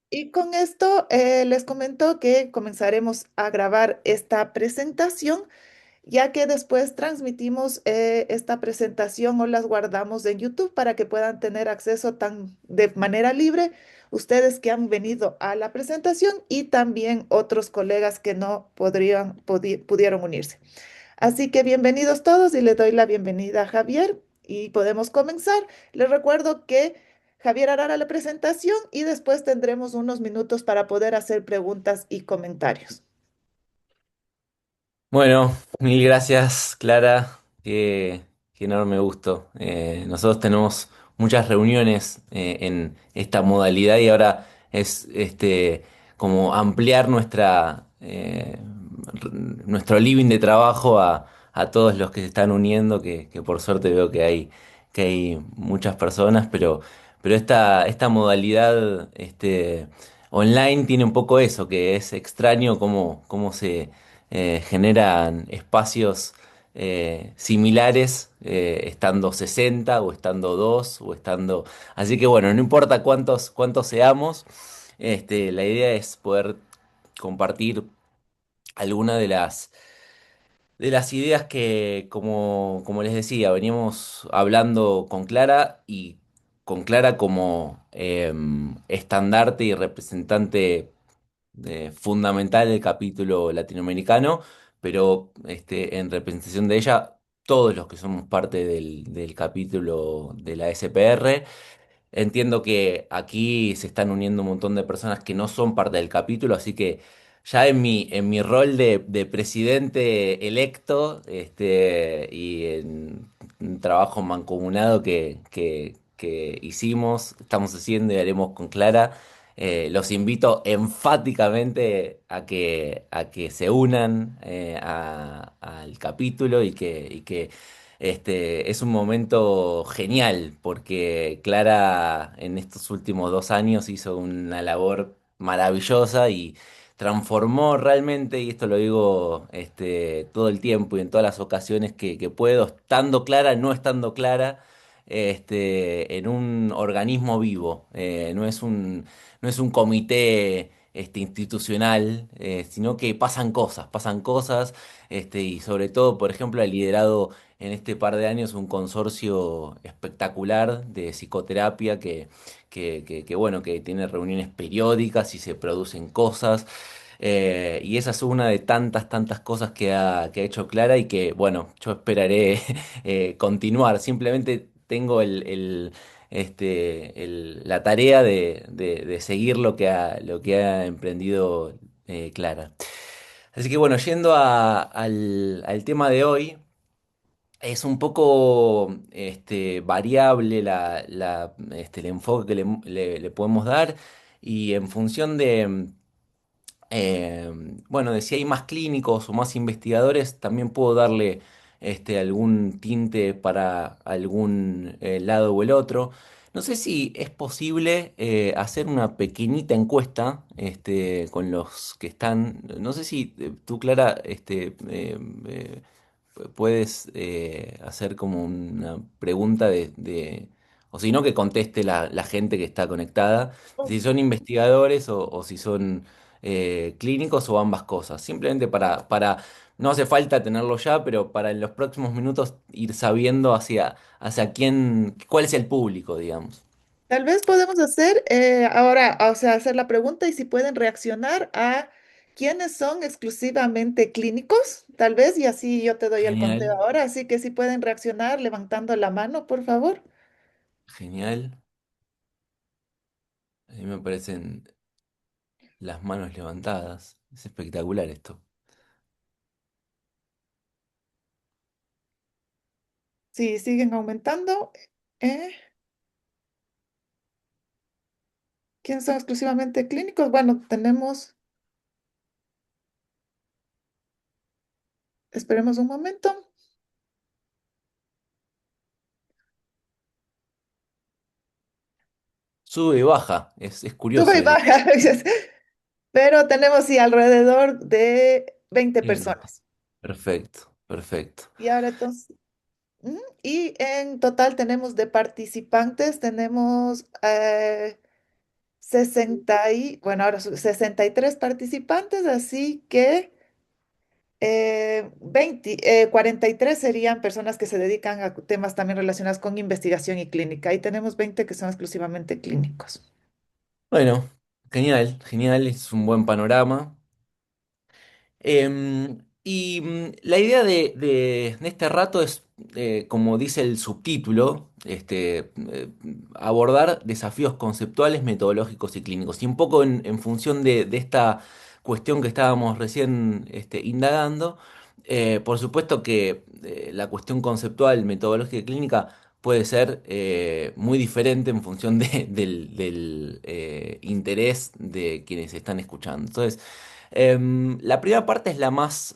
Y con esto les comento que comenzaremos a grabar esta presentación, ya que después transmitimos esta presentación o las guardamos en YouTube para que puedan tener acceso de manera libre ustedes que han venido a la presentación y también otros colegas que no pudieron unirse. Así que bienvenidos todos y le doy la bienvenida a Javier y podemos comenzar. Les recuerdo que Javier hará la presentación y después tendremos unos minutos para poder hacer preguntas y comentarios. Bueno, mil gracias, Clara. Qué enorme gusto. Nosotros tenemos muchas reuniones en esta modalidad y ahora es como ampliar nuestro living de trabajo a todos los que se están uniendo, que por suerte veo que hay muchas personas, pero esta modalidad online tiene un poco eso, que es extraño cómo se generan espacios similares, estando 60 o estando 2 o estando... Así que bueno, no importa cuántos seamos, la idea es poder compartir alguna de las ideas que, como les decía, veníamos hablando con Clara y con Clara como estandarte y representante fundamental del capítulo latinoamericano, pero en representación de ella, todos los que somos parte del capítulo de la SPR. Entiendo que aquí se están uniendo un montón de personas que no son parte del capítulo, así que ya en mi rol de presidente electo, y en un trabajo mancomunado que hicimos, estamos haciendo y haremos con Clara, los invito enfáticamente a que se unan al capítulo y que es un momento genial porque Clara en estos últimos 2 años hizo una labor maravillosa y transformó realmente, y esto lo digo todo el tiempo y en todas las ocasiones que puedo, estando clara, no estando clara, en un organismo vivo. No es un comité institucional, sino que pasan cosas, y sobre todo, por ejemplo, ha liderado en este par de años un consorcio espectacular de psicoterapia bueno, que tiene reuniones periódicas y se producen cosas. Y esa es una de tantas cosas que ha hecho Clara y que, bueno, yo esperaré continuar. Simplemente tengo la tarea de seguir lo que ha emprendido Clara. Así que bueno, yendo al tema de hoy. Es un poco variable el enfoque que le podemos dar y en función eh, de si hay más clínicos o más investigadores, también puedo darle algún tinte para algún lado o el otro. No sé si es posible hacer una pequeñita encuesta con los que están. No sé si tú, Clara, puedes hacer como una pregunta o si no, que conteste la gente que está conectada, si son investigadores o si son clínicos o ambas cosas. Simplemente no hace falta tenerlo ya, pero para en los próximos minutos ir sabiendo hacia cuál es el público, digamos. Tal vez podemos hacer ahora, o sea, hacer la pregunta y si pueden reaccionar a quiénes son exclusivamente clínicos, tal vez, y así yo te doy el conteo Genial, ahora. Así que si pueden reaccionar levantando la mano, por favor. genial. A mí me parecen las manos levantadas. Es espectacular esto. Si siguen aumentando, eh, ¿quiénes son exclusivamente clínicos? Bueno, tenemos, esperemos un momento. Sube y baja, es Sube y curioso. baja, pero tenemos sí alrededor de 20 Bien, personas. perfecto, perfecto. Y ahora entonces, y en total tenemos de participantes, tenemos bueno, ahora 63 participantes, así que 43 serían personas que se dedican a temas también relacionados con investigación y clínica. Y tenemos 20 que son exclusivamente clínicos. Bueno, genial, genial, es un buen panorama. La idea de este rato es, como dice el subtítulo, abordar desafíos conceptuales, metodológicos y clínicos. Y un poco en función de esta cuestión que estábamos recién indagando, por supuesto que la cuestión conceptual, metodológica y clínica puede ser muy diferente en función del interés de quienes están escuchando. Entonces, la primera parte es la más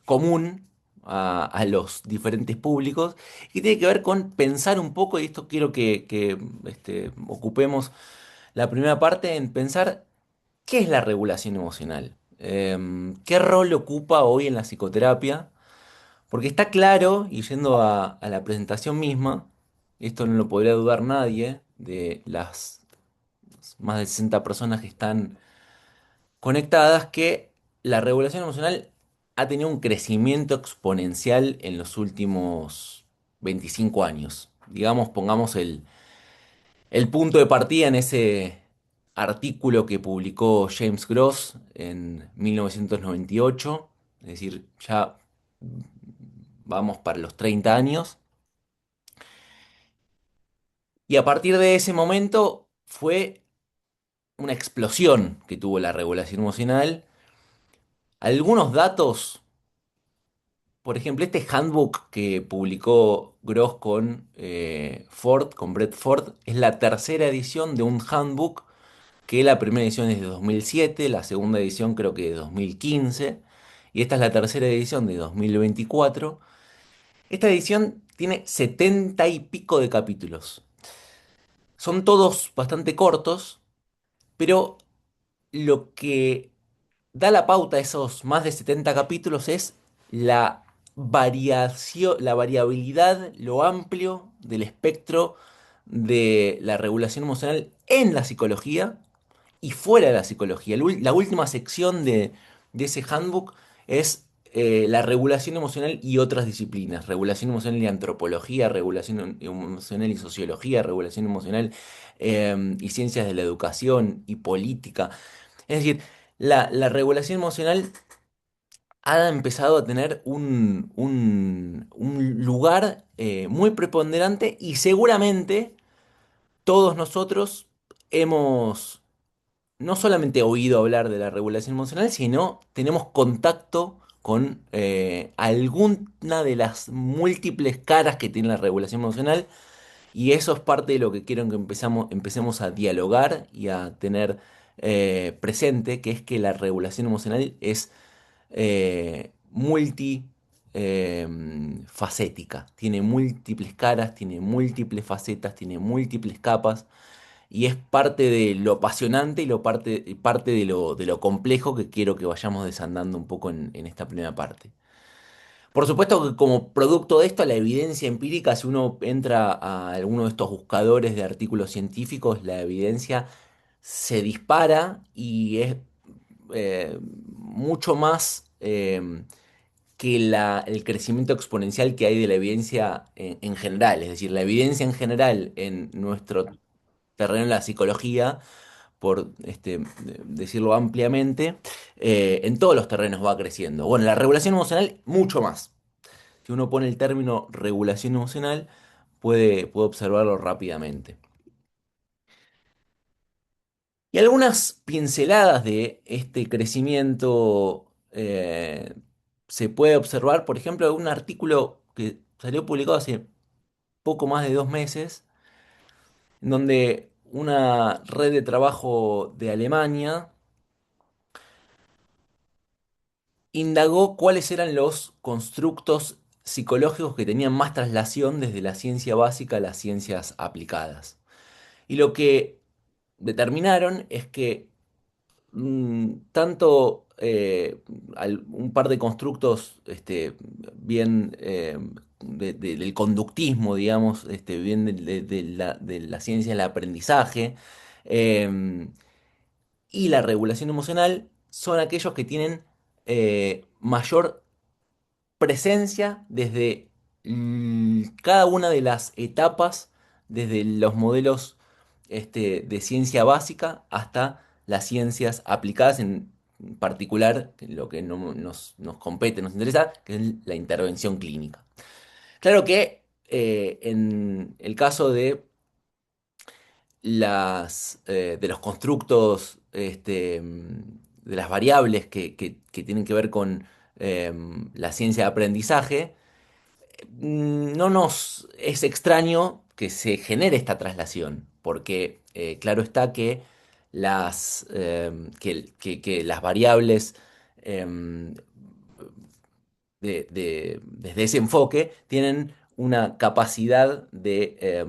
común a los diferentes públicos y tiene que ver con pensar un poco, y esto quiero que ocupemos la primera parte en pensar qué es la regulación emocional. ¿Qué rol ocupa hoy en la psicoterapia? Porque está claro, y yendo a la presentación misma, esto no lo podría dudar nadie de las más de 60 personas que están conectadas, que la regulación emocional ha tenido un crecimiento exponencial en los últimos 25 años. Digamos, pongamos el punto de partida en ese artículo que publicó James Gross en 1998, es decir, ya vamos para los 30 años, y a partir de ese momento fue una explosión que tuvo la regulación emocional. Algunos datos. Por ejemplo, este handbook que publicó Gross con Ford, con Brett Ford, es la tercera edición de un handbook que la primera edición es de 2007, la segunda edición creo que de 2015, y esta es la tercera edición de 2024. Esta edición tiene 70 y pico de capítulos. Son todos bastante cortos, pero lo que da la pauta a esos más de 70 capítulos es la variación, la variabilidad, lo amplio del espectro de la regulación emocional en la psicología y fuera de la psicología. La última sección de ese handbook es la regulación emocional y otras disciplinas. Regulación emocional y antropología, regulación emocional y sociología, regulación emocional y ciencias de la educación y política. Es decir, la regulación emocional ha empezado a tener un lugar muy preponderante y seguramente todos nosotros hemos no solamente oído hablar de la regulación emocional, sino tenemos contacto con alguna de las múltiples caras que tiene la regulación emocional y eso es parte de lo que quiero que empecemos a dialogar y a tener presente, que es que la regulación emocional es multi facética, tiene múltiples caras, tiene múltiples facetas, tiene múltiples capas y es parte de lo apasionante y parte de lo complejo que quiero que vayamos desandando un poco en esta primera parte. Por supuesto que como producto de esto, la evidencia empírica, si uno entra a alguno de estos buscadores de artículos científicos, la evidencia se dispara y es mucho más que el crecimiento exponencial que hay de la evidencia en general. Es decir, la evidencia en general en nuestro terreno de la psicología, por decirlo ampliamente, en todos los terrenos va creciendo. Bueno, la regulación emocional, mucho más. Si uno pone el término regulación emocional, puede observarlo rápidamente. Y algunas pinceladas de este crecimiento se puede observar, por ejemplo, un artículo que salió publicado hace poco más de 2 meses, en donde una red de trabajo de Alemania indagó cuáles eran los constructos psicológicos que tenían más traslación desde la ciencia básica a las ciencias aplicadas. Y lo que determinaron es que tanto un par de constructos bien del conductismo, digamos, bien de la ciencia del aprendizaje, Em, y la regulación emocional son aquellos que tienen mayor presencia desde cada una de las etapas, desde los modelos de ciencia básica hasta las ciencias aplicadas, en particular que lo que nos compete, nos interesa, que es la intervención clínica. Claro que en el caso de los constructos, de las variables que tienen que ver con la ciencia de aprendizaje, no nos es extraño que se genere esta traslación, porque claro está que que las variables em, desde ese enfoque tienen una capacidad de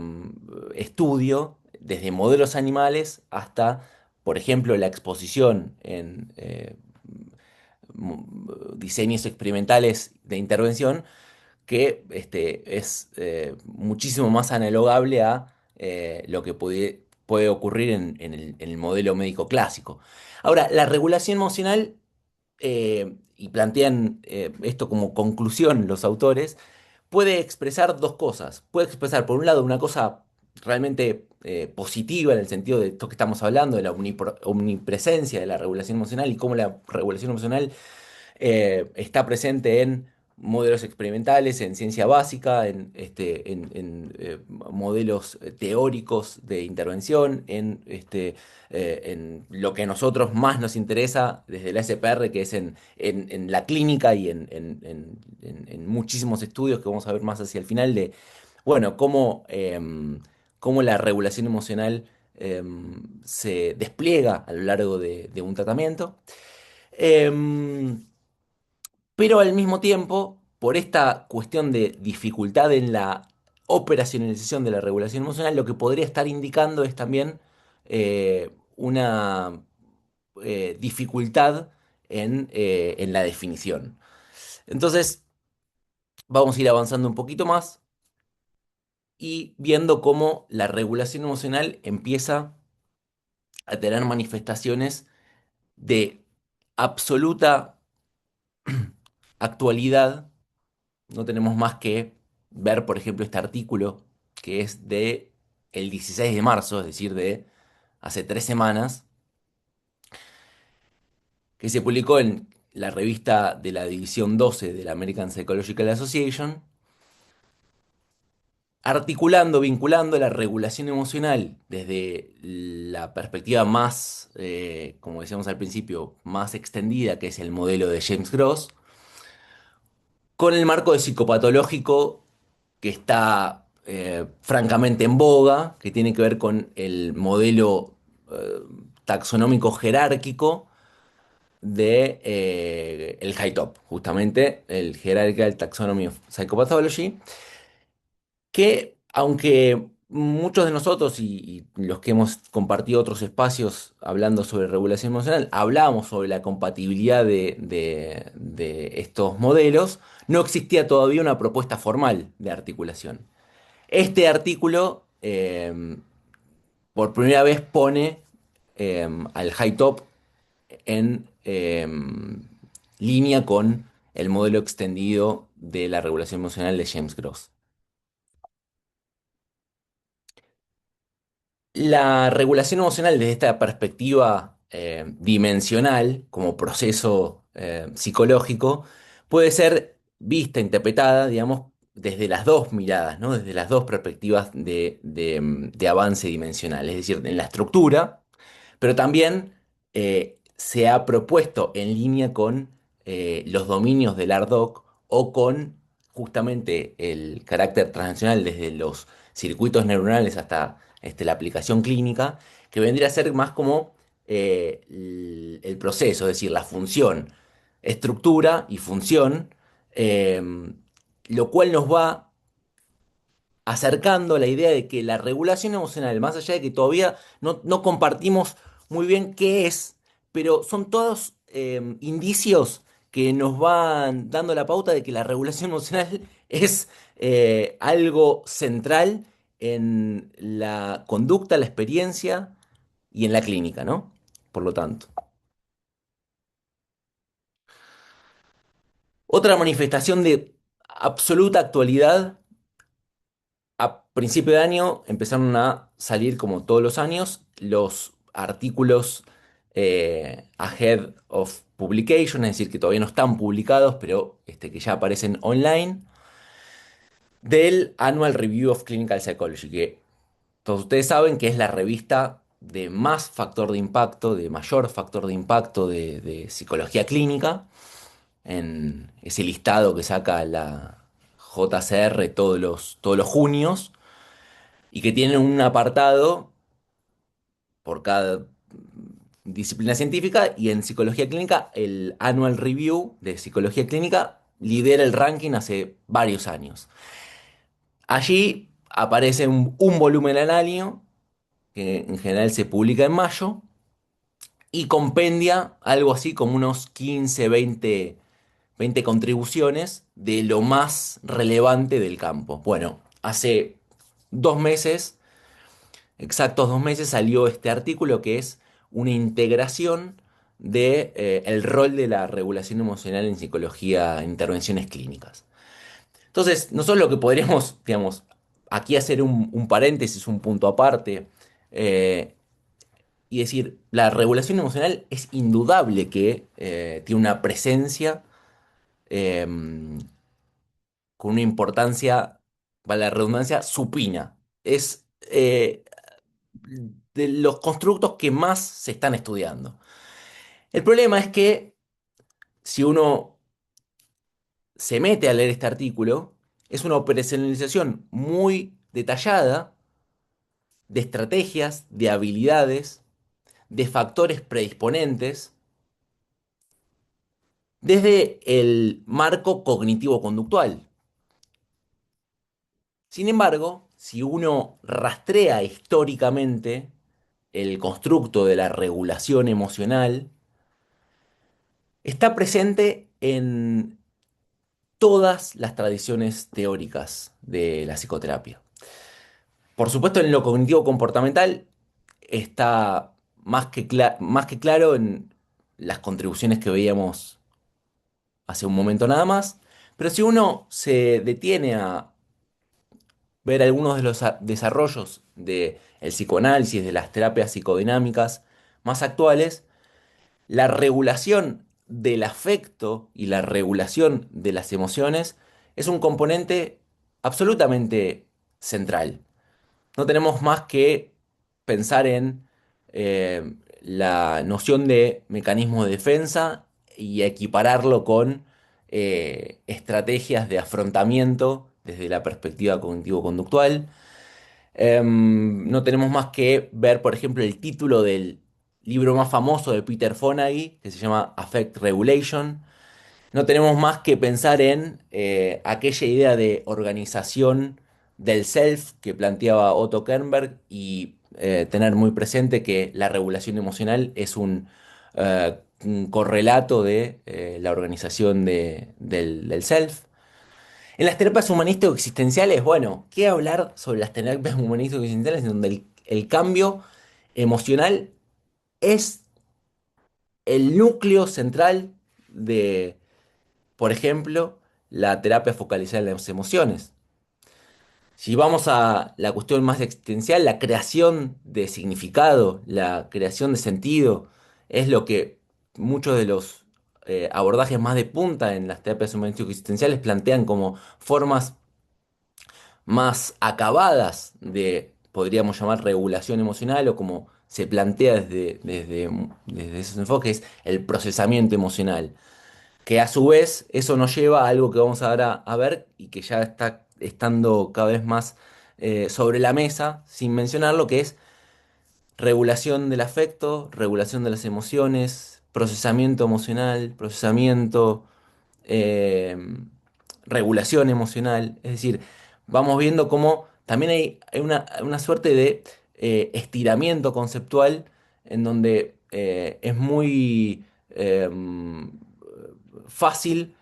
estudio desde modelos animales hasta, por ejemplo, la exposición en diseños experimentales de intervención que es muchísimo más analogable a lo que puede ocurrir en el modelo médico clásico. Ahora, la regulación emocional, y plantean esto como conclusión los autores, puede expresar dos cosas. Puede expresar, por un lado, una cosa realmente positiva en el sentido de esto que estamos hablando, de la omnipresencia de la regulación emocional y cómo la regulación emocional está presente en modelos experimentales, en ciencia básica, en modelos teóricos de intervención, en lo que a nosotros más nos interesa desde la SPR, que es en la clínica y en muchísimos estudios que vamos a ver más hacia el final de, bueno, cómo la regulación emocional se despliega a lo largo de un tratamiento. Em, pero al mismo tiempo, por esta cuestión de dificultad en la operacionalización de la regulación emocional, lo que podría estar indicando es también una dificultad en la definición. Entonces, vamos a ir avanzando un poquito más y viendo cómo la regulación emocional empieza a tener manifestaciones de absoluta actualidad. No tenemos más que ver, por ejemplo, este artículo que es de el 16 de marzo, es decir, de hace 3 semanas, que se publicó en la revista de la División 12 de la American Psychological Association, articulando, vinculando la regulación emocional desde la perspectiva más, como decíamos al principio, más extendida, que es el modelo de James Gross, con el marco de psicopatológico que está francamente en boga, que tiene que ver con el modelo eh, taxonómico jerárquico de el HiTOP, justamente el Hierarchical Taxonomy of Psychopathology, que aunque muchos de nosotros y los que hemos compartido otros espacios hablando sobre regulación emocional, hablamos sobre la compatibilidad de estos modelos, no existía todavía una propuesta formal de articulación. Este artículo, por primera vez, pone al high top en línea con el modelo extendido de la regulación emocional de James Gross. La regulación emocional desde esta perspectiva dimensional, como proceso psicológico, puede ser vista, interpretada, digamos, desde las dos miradas, ¿no? Desde las dos perspectivas de avance dimensional, es decir, en la estructura, pero también se ha propuesto en línea con los dominios del ARDOC o con justamente el carácter transnacional desde los circuitos neuronales hasta la aplicación clínica, que vendría a ser más como el proceso, es decir, la función, estructura y función, eh, lo cual nos va acercando la idea de que la regulación emocional, más allá de que todavía no compartimos muy bien qué es, pero son todos indicios que nos van dando la pauta de que la regulación emocional es algo central en la conducta, la experiencia y en la clínica, ¿no? Por lo tanto. Otra manifestación de absoluta actualidad, a principio de año empezaron a salir, como todos los años, los artículos ahead of publication, es decir, que todavía no están publicados, pero que ya aparecen online, del Annual Review of Clinical Psychology, que todos ustedes saben que es la revista de más factor de impacto, de mayor factor de impacto de psicología clínica, en ese listado que saca la JCR todos los junios, y que tiene un apartado por cada disciplina científica, y en psicología clínica el Annual Review de Psicología Clínica lidera el ranking hace varios años. Allí aparece un volumen al año, que en general se publica en mayo, y compendia algo así como unos 15, 20 contribuciones de lo más relevante del campo. Bueno, hace 2 meses, exactos 2 meses, salió este artículo que es una integración de el rol de la regulación emocional en psicología, en intervenciones clínicas. Entonces, nosotros lo que podríamos, digamos, aquí hacer un paréntesis, un punto aparte, eh, y decir, la regulación emocional es indudable que tiene una presencia eh, con una importancia, para la redundancia, supina. Es de los constructos que más se están estudiando. El problema es que si uno se mete a leer este artículo, es una operacionalización muy detallada de estrategias, de habilidades, de factores predisponentes, desde el marco cognitivo-conductual. Sin embargo, si uno rastrea históricamente el constructo de la regulación emocional, está presente en todas las tradiciones teóricas de la psicoterapia. Por supuesto, en lo cognitivo-comportamental está más que claro en las contribuciones que veíamos hace un momento nada más, pero si uno se detiene a ver algunos de los desarrollos del psicoanálisis, de las terapias psicodinámicas más actuales, la regulación del afecto y la regulación de las emociones es un componente absolutamente central. No tenemos más que pensar en la noción de mecanismo de defensa y equipararlo con estrategias de afrontamiento desde la perspectiva cognitivo-conductual. No tenemos más que ver, por ejemplo, el título del libro más famoso de Peter Fonagy, que se llama Affect Regulation. No tenemos más que pensar en aquella idea de organización del self que planteaba Otto Kernberg, y tener muy presente que la regulación emocional es un correlato de la organización del self. En las terapias humanístico-existenciales, bueno, ¿qué hablar sobre las terapias humanístico-existenciales en donde el cambio emocional es el núcleo central de, por ejemplo, la terapia focalizada en las emociones? Si vamos a la cuestión más existencial, la creación de significado, la creación de sentido, es lo que muchos de los abordajes más de punta en las terapias humanístico-existenciales plantean como formas más acabadas de, podríamos llamar, regulación emocional, o como se plantea desde esos enfoques, el procesamiento emocional, que a su vez eso nos lleva a algo que vamos ahora a ver y que ya está estando cada vez más sobre la mesa, sin mencionarlo, que es regulación del afecto, regulación de las emociones, procesamiento emocional, procesamiento, eh, regulación emocional. Es decir, vamos viendo cómo también hay una suerte de estiramiento conceptual en donde es muy fácil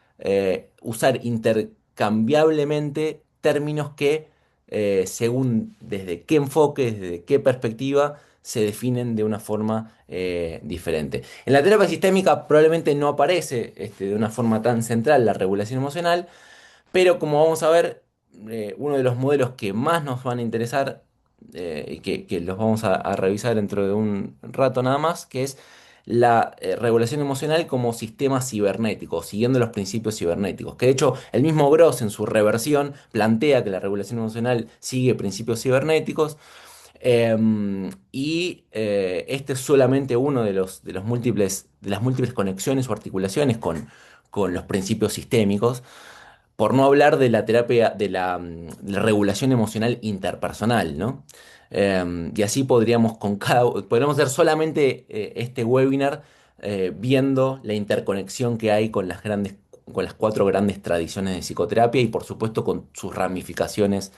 usar intercambiablemente términos que, según desde qué enfoque, desde qué perspectiva, se definen de una forma diferente. En la terapia sistémica probablemente no aparece de una forma tan central la regulación emocional, pero como vamos a ver, uno de los modelos que más nos van a interesar y que los vamos a revisar dentro de un rato nada más, que es la regulación emocional como sistema cibernético, siguiendo los principios cibernéticos. Que de hecho el mismo Gross en su reversión plantea que la regulación emocional sigue principios cibernéticos. Este es solamente uno de las múltiples conexiones o articulaciones con los principios sistémicos. Por no hablar de la terapia, de la regulación emocional interpersonal, ¿no? Y así podríamos hacer solamente este webinar viendo la interconexión que hay con las cuatro grandes tradiciones de psicoterapia y por supuesto con sus ramificaciones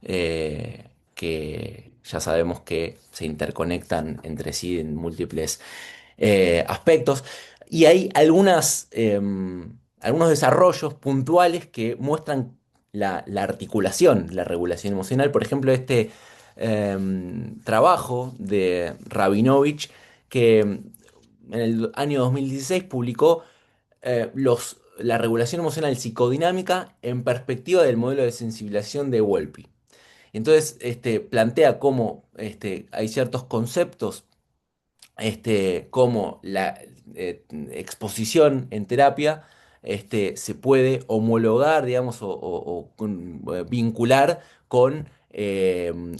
que ya sabemos que se interconectan entre sí en múltiples aspectos. Y hay algunos desarrollos puntuales que muestran la articulación, la regulación emocional. Por ejemplo, trabajo de Rabinovich, que en el año 2016 publicó la regulación emocional psicodinámica en perspectiva del modelo de sensibilización de Wolpe. Entonces, plantea cómo hay ciertos conceptos como la exposición en terapia se puede homologar, digamos, vincular con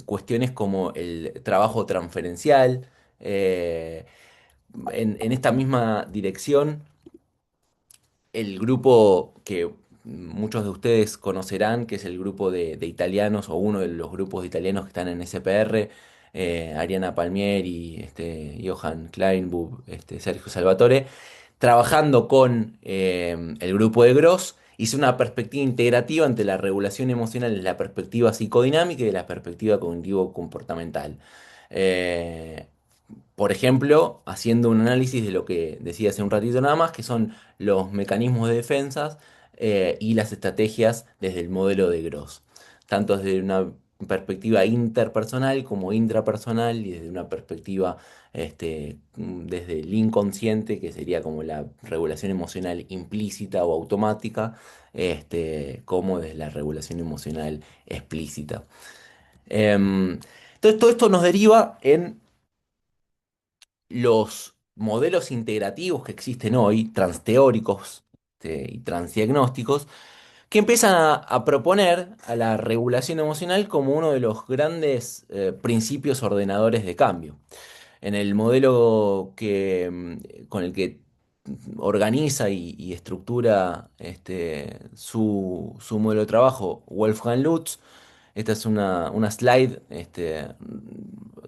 cuestiones como el trabajo transferencial. eh, en esta misma dirección, el grupo que muchos de ustedes conocerán, que es el grupo de italianos o uno de los grupos de italianos que están en SPR, Ariana Palmieri, Johan Kleinbub, Sergio Salvatore, trabajando con el grupo de Gross, hizo una perspectiva integrativa entre la regulación emocional, la perspectiva psicodinámica y de la perspectiva cognitivo-comportamental. Eh, por ejemplo, haciendo un análisis de lo que decía hace un ratito nada más, que son los mecanismos de defensas y las estrategias desde el modelo de Gross, tanto desde una perspectiva interpersonal como intrapersonal y desde una perspectiva desde el inconsciente, que sería como la regulación emocional implícita o automática, como desde la regulación emocional explícita. Entonces, todo esto nos deriva en los modelos integrativos que existen hoy, transteóricos y transdiagnósticos, que empiezan a proponer a la regulación emocional como uno de los grandes principios ordenadores de cambio. En el modelo con el que organiza y estructura su modelo de trabajo Wolfgang Lutz, esta es una slide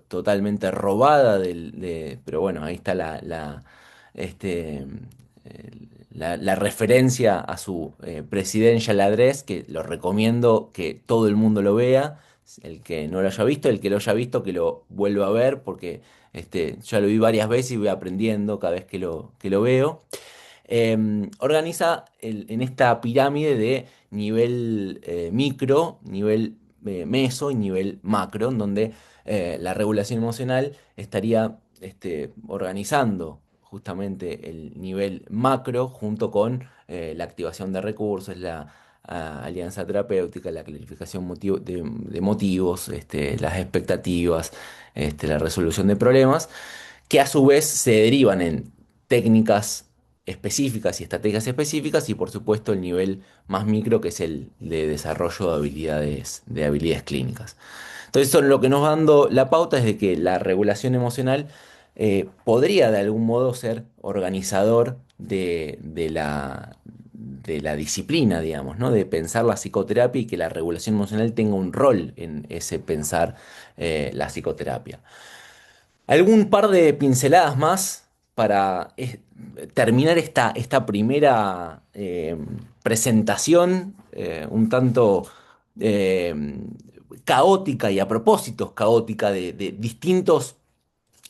totalmente robada pero bueno, ahí está este, la referencia a su Presidential Address, que lo recomiendo que todo el mundo lo vea. El que no lo haya visto, el que lo haya visto, que lo vuelva a ver, porque ya lo vi varias veces y voy aprendiendo cada vez que lo veo. Organiza en esta pirámide de nivel micro, nivel meso y nivel macro, en donde la regulación emocional estaría organizando justamente el nivel macro junto con la activación de recursos, la alianza terapéutica, la clarificación de motivos, las expectativas, la resolución de problemas, que a su vez se derivan en técnicas específicas y estrategias específicas y por supuesto el nivel más micro que es el de desarrollo de habilidades clínicas. Entonces eso lo que nos va dando la pauta es de que la regulación emocional podría de algún modo ser organizador de la disciplina, digamos, ¿no? De pensar la psicoterapia y que la regulación emocional tenga un rol en ese pensar la psicoterapia. Algún par de pinceladas más para terminar esta primera presentación un tanto eh, caótica y a propósito caótica de distintos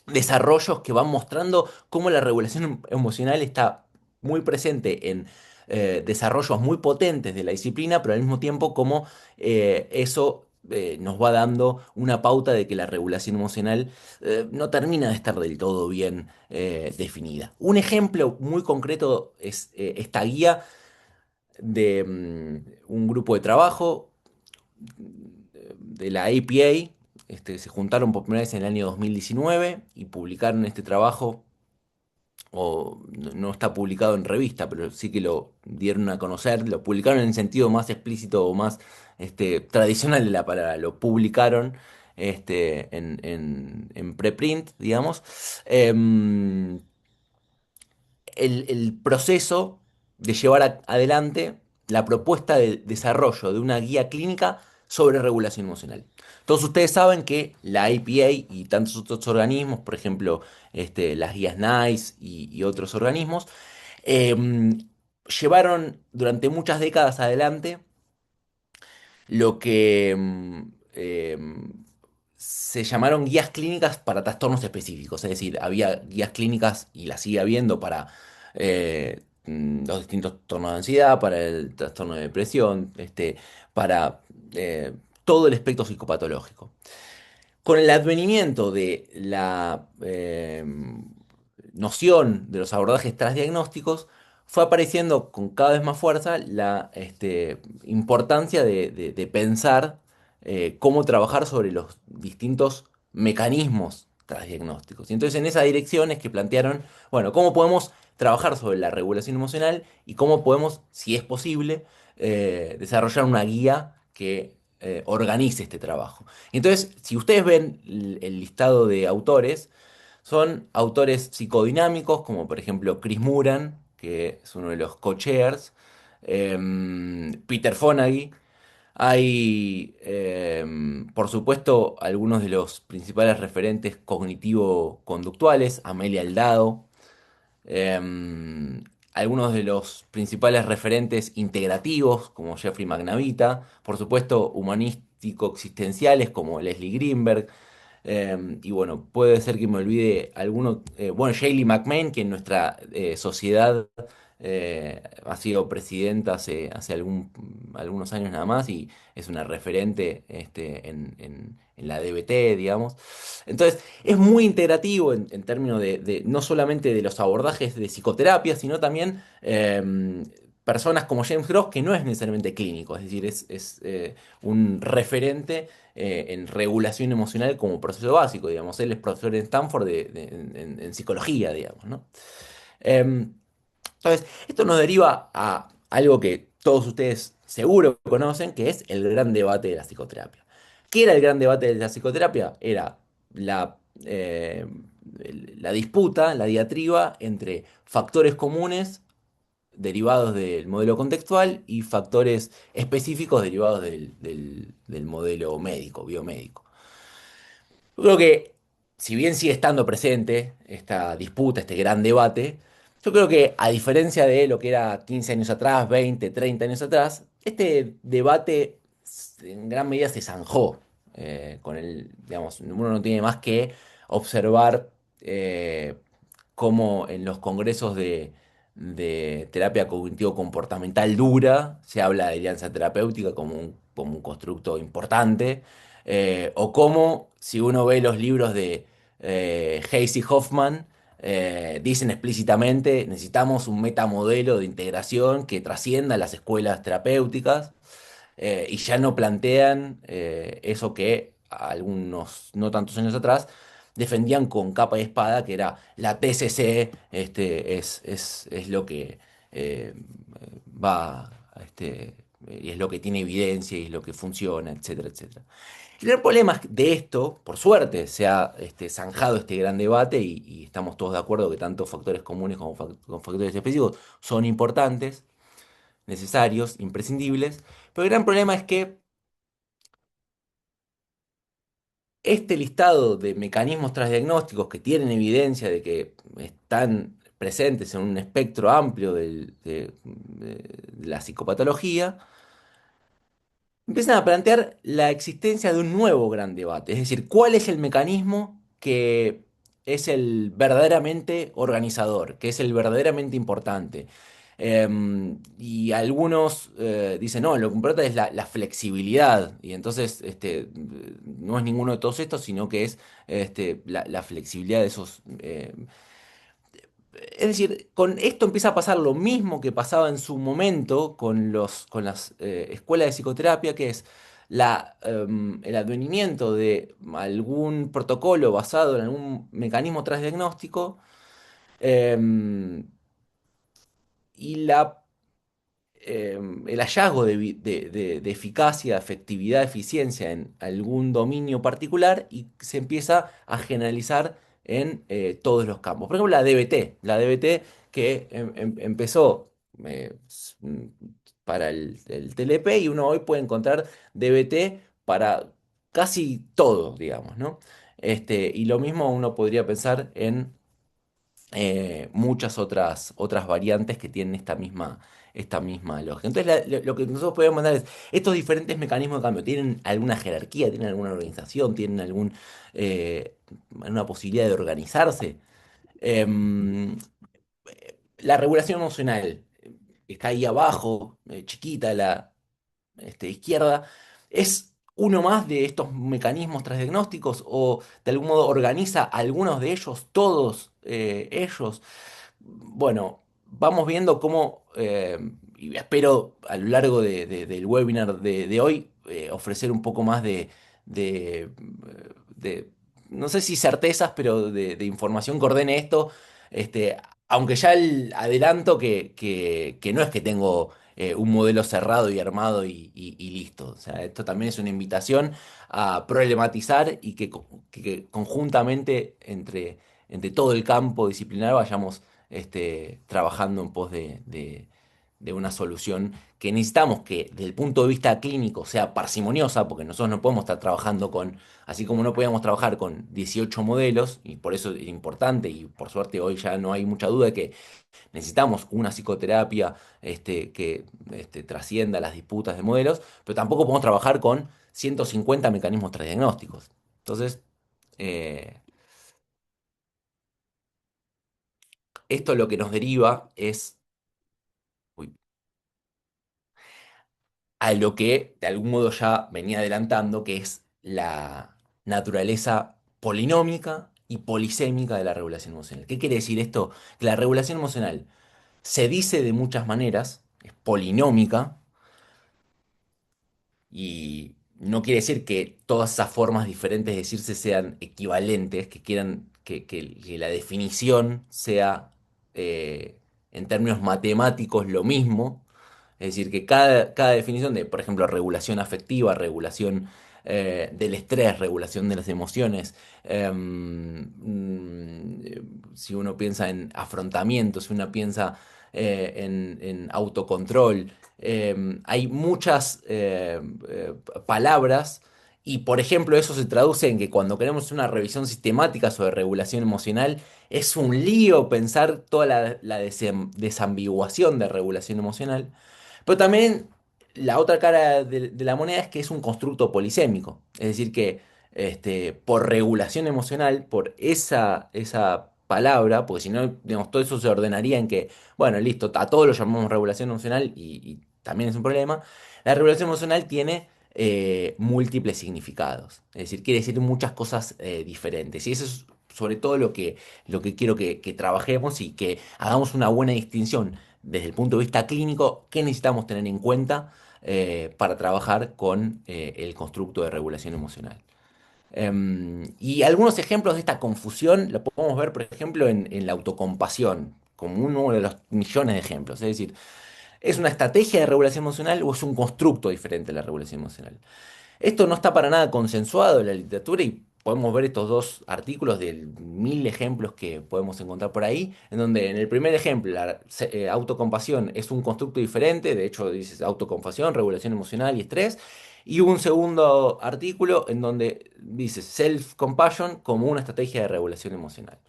desarrollos que van mostrando cómo la regulación emocional está muy presente en desarrollos muy potentes de la disciplina, pero al mismo tiempo cómo eso nos va dando una pauta de que la regulación emocional no termina de estar del todo bien definida. Un ejemplo muy concreto es esta guía de un grupo de trabajo de la APA. Se juntaron por primera vez en el año 2019 y publicaron este trabajo, o no está publicado en revista, pero sí que lo dieron a conocer, lo publicaron en el sentido más explícito o más tradicional de la palabra, lo publicaron en preprint, digamos. Em, el proceso de llevar adelante la propuesta de desarrollo de una guía clínica sobre regulación emocional. Todos ustedes saben que la APA y tantos otros organismos, por ejemplo, las guías NICE y otros organismos, eh, llevaron durante muchas décadas adelante lo que se llamaron guías clínicas para trastornos específicos. Es decir, había guías clínicas, y las sigue habiendo, para los distintos trastornos de ansiedad, para el trastorno de depresión, para todo el espectro psicopatológico. Con el advenimiento de la noción de los abordajes transdiagnósticos, fue apareciendo con cada vez más fuerza la importancia de pensar cómo trabajar sobre los distintos mecanismos transdiagnósticos. Y entonces en esa dirección es que plantearon, bueno, cómo podemos trabajar sobre la regulación emocional y cómo podemos, si es posible, desarrollar una guía que organice este trabajo. Entonces, si ustedes ven el listado de autores, son autores psicodinámicos, como por ejemplo Chris Muran, que es uno de los co-chairs, Peter Fonagy. Hay, por supuesto, algunos de los principales referentes cognitivo-conductuales, Amelia Aldado, algunos de los principales referentes integrativos, como Jeffrey Magnavita, por supuesto, humanístico-existenciales, como Leslie Greenberg, y bueno, puede ser que me olvide alguno, bueno, Shaylee McMahon, que en nuestra sociedad ha sido presidenta hace algunos años nada más y es una referente en la DBT, digamos. Entonces, es muy integrativo en términos de no solamente de los abordajes de psicoterapia, sino también personas como James Gross, que no es necesariamente clínico, es decir, es un referente en regulación emocional como proceso básico, digamos. Él es profesor en Stanford en psicología, digamos, ¿no? Em, entonces, esto nos deriva a algo que todos ustedes seguro conocen, que es el gran debate de la psicoterapia. ¿Qué era el gran debate de la psicoterapia? Era la, eh, la disputa, la diatriba entre factores comunes derivados del modelo contextual y factores específicos derivados del modelo médico, biomédico. Yo creo que, si bien sigue estando presente esta disputa, este gran debate, yo creo que, a diferencia de lo que era 15 años atrás, 20, 30 años atrás, este debate en gran medida se zanjó. Con el, digamos, uno no tiene más que observar cómo en los congresos de terapia cognitivo-comportamental dura se habla de alianza terapéutica como un constructo importante, o cómo, si uno ve los libros de Hayes y Hoffman, dicen explícitamente: necesitamos un metamodelo de integración que trascienda las escuelas terapéuticas, y ya no plantean eso que algunos no tantos años atrás defendían con capa y espada, que era la TCC, es lo que eh, va, y es lo que tiene evidencia y es lo que funciona, etcétera, etcétera. El gran problema de esto, por suerte, se ha zanjado este gran debate y estamos todos de acuerdo que tanto factores comunes como como factores específicos son importantes, necesarios, imprescindibles, pero el gran problema es que este listado de mecanismos transdiagnósticos que tienen evidencia de que están presentes en un espectro amplio de la psicopatología, empiezan a plantear la existencia de un nuevo gran debate. Es decir, ¿cuál es el mecanismo que es el verdaderamente organizador, que es el verdaderamente importante? Y algunos dicen, no, lo que importa es la flexibilidad. Y entonces no es ninguno de todos estos, sino que es la flexibilidad de esos. Es decir, con esto empieza a pasar lo mismo que pasaba en su momento con las escuelas de psicoterapia, que es el advenimiento de algún protocolo basado en algún mecanismo transdiagnóstico em, y el hallazgo de eficacia, efectividad, eficiencia en algún dominio particular y se empieza a generalizar en todos los campos. Por ejemplo, la DBT que empezó para el TLP y uno hoy puede encontrar DBT para casi todo, digamos, ¿no? Y lo mismo uno podría pensar en muchas otras variantes que tienen esta misma lógica. Entonces, lo que nosotros podemos dar es, estos diferentes mecanismos de cambio, ¿tienen alguna jerarquía, tienen alguna organización, tienen alguna posibilidad de organizarse? Em, la regulación emocional está ahí abajo, chiquita, izquierda, ¿es uno más de estos mecanismos transdiagnósticos o de algún modo organiza algunos de ellos, todos ellos? Bueno, vamos viendo cómo, y espero a lo largo del webinar de hoy, ofrecer un poco más de, de, no sé si certezas, pero de información que ordene esto, este, aunque ya adelanto que no es que tengo un modelo cerrado y armado y listo. O sea, esto también es una invitación a problematizar y que conjuntamente entre todo el campo disciplinar vayamos trabajando en pos de una solución que necesitamos que desde el punto de vista clínico sea parsimoniosa, porque nosotros no podemos estar trabajando así como no podíamos trabajar con 18 modelos, y por eso es importante, y por suerte hoy ya no hay mucha duda de que necesitamos una psicoterapia que trascienda las disputas de modelos, pero tampoco podemos trabajar con 150 mecanismos transdiagnósticos. Entonces, eh, esto lo que nos deriva es uy, a lo que de algún modo ya venía adelantando, que es la naturaleza polinómica y polisémica de la regulación emocional. ¿Qué quiere decir esto? Que la regulación emocional se dice de muchas maneras, es polinómica, y no quiere decir que todas esas formas diferentes de decirse sean equivalentes, que quieran que la definición sea en términos matemáticos lo mismo. Es decir, que cada definición de, por ejemplo, regulación afectiva, regulación del estrés, regulación de las emociones, si uno piensa en afrontamiento, si uno piensa en autocontrol, hay muchas palabras y, por ejemplo, eso se traduce en que cuando queremos una revisión sistemática sobre regulación emocional, es un lío pensar toda la desambiguación de regulación emocional. Pero también la otra cara de la moneda es que es un constructo polisémico. Es decir, que por regulación emocional, por esa palabra, porque si no, digamos, todo eso se ordenaría en que, bueno, listo, a todos lo llamamos regulación emocional y también es un problema. La regulación emocional tiene múltiples significados. Es decir, quiere decir muchas cosas diferentes. Y eso es sobre todo lo que quiero que trabajemos y que hagamos una buena distinción desde el punto de vista clínico, qué necesitamos tener en cuenta para trabajar con el constructo de regulación emocional. Y algunos ejemplos de esta confusión lo podemos ver, por ejemplo, en la autocompasión, como uno de los millones de ejemplos. Es decir, ¿es una estrategia de regulación emocional o es un constructo diferente de la regulación emocional? Esto no está para nada consensuado en la literatura y podemos ver estos dos artículos de mil ejemplos que podemos encontrar por ahí, en donde en el primer ejemplo la autocompasión es un constructo diferente, de hecho dice autocompasión, regulación emocional y estrés, y un segundo artículo en donde dice self-compassion como una estrategia de regulación emocional.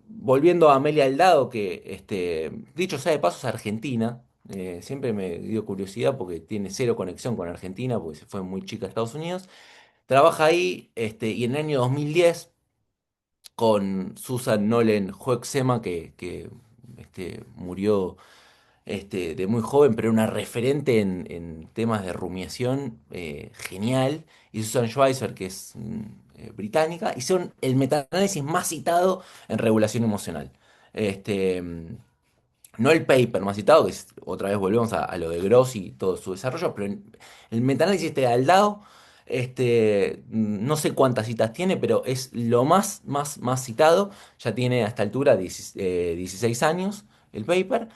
Volviendo a Amelia Aldado, que dicho sea de paso es argentina, siempre me dio curiosidad porque tiene cero conexión con Argentina, porque se fue muy chica a Estados Unidos. Trabaja ahí y en el año 2010 con Susan Nolen Hoeksema, que murió de muy joven, pero una referente en temas de rumiación genial. Y Susan Schweizer, que es británica, hicieron el metaanálisis más citado en regulación emocional. Este, mm, no el paper más citado, que es, otra vez volvemos a lo de Grossi y todo su desarrollo, pero el metaanálisis de Aldao, no sé cuántas citas tiene, pero es lo más citado. Ya tiene a esta altura 16 años el paper.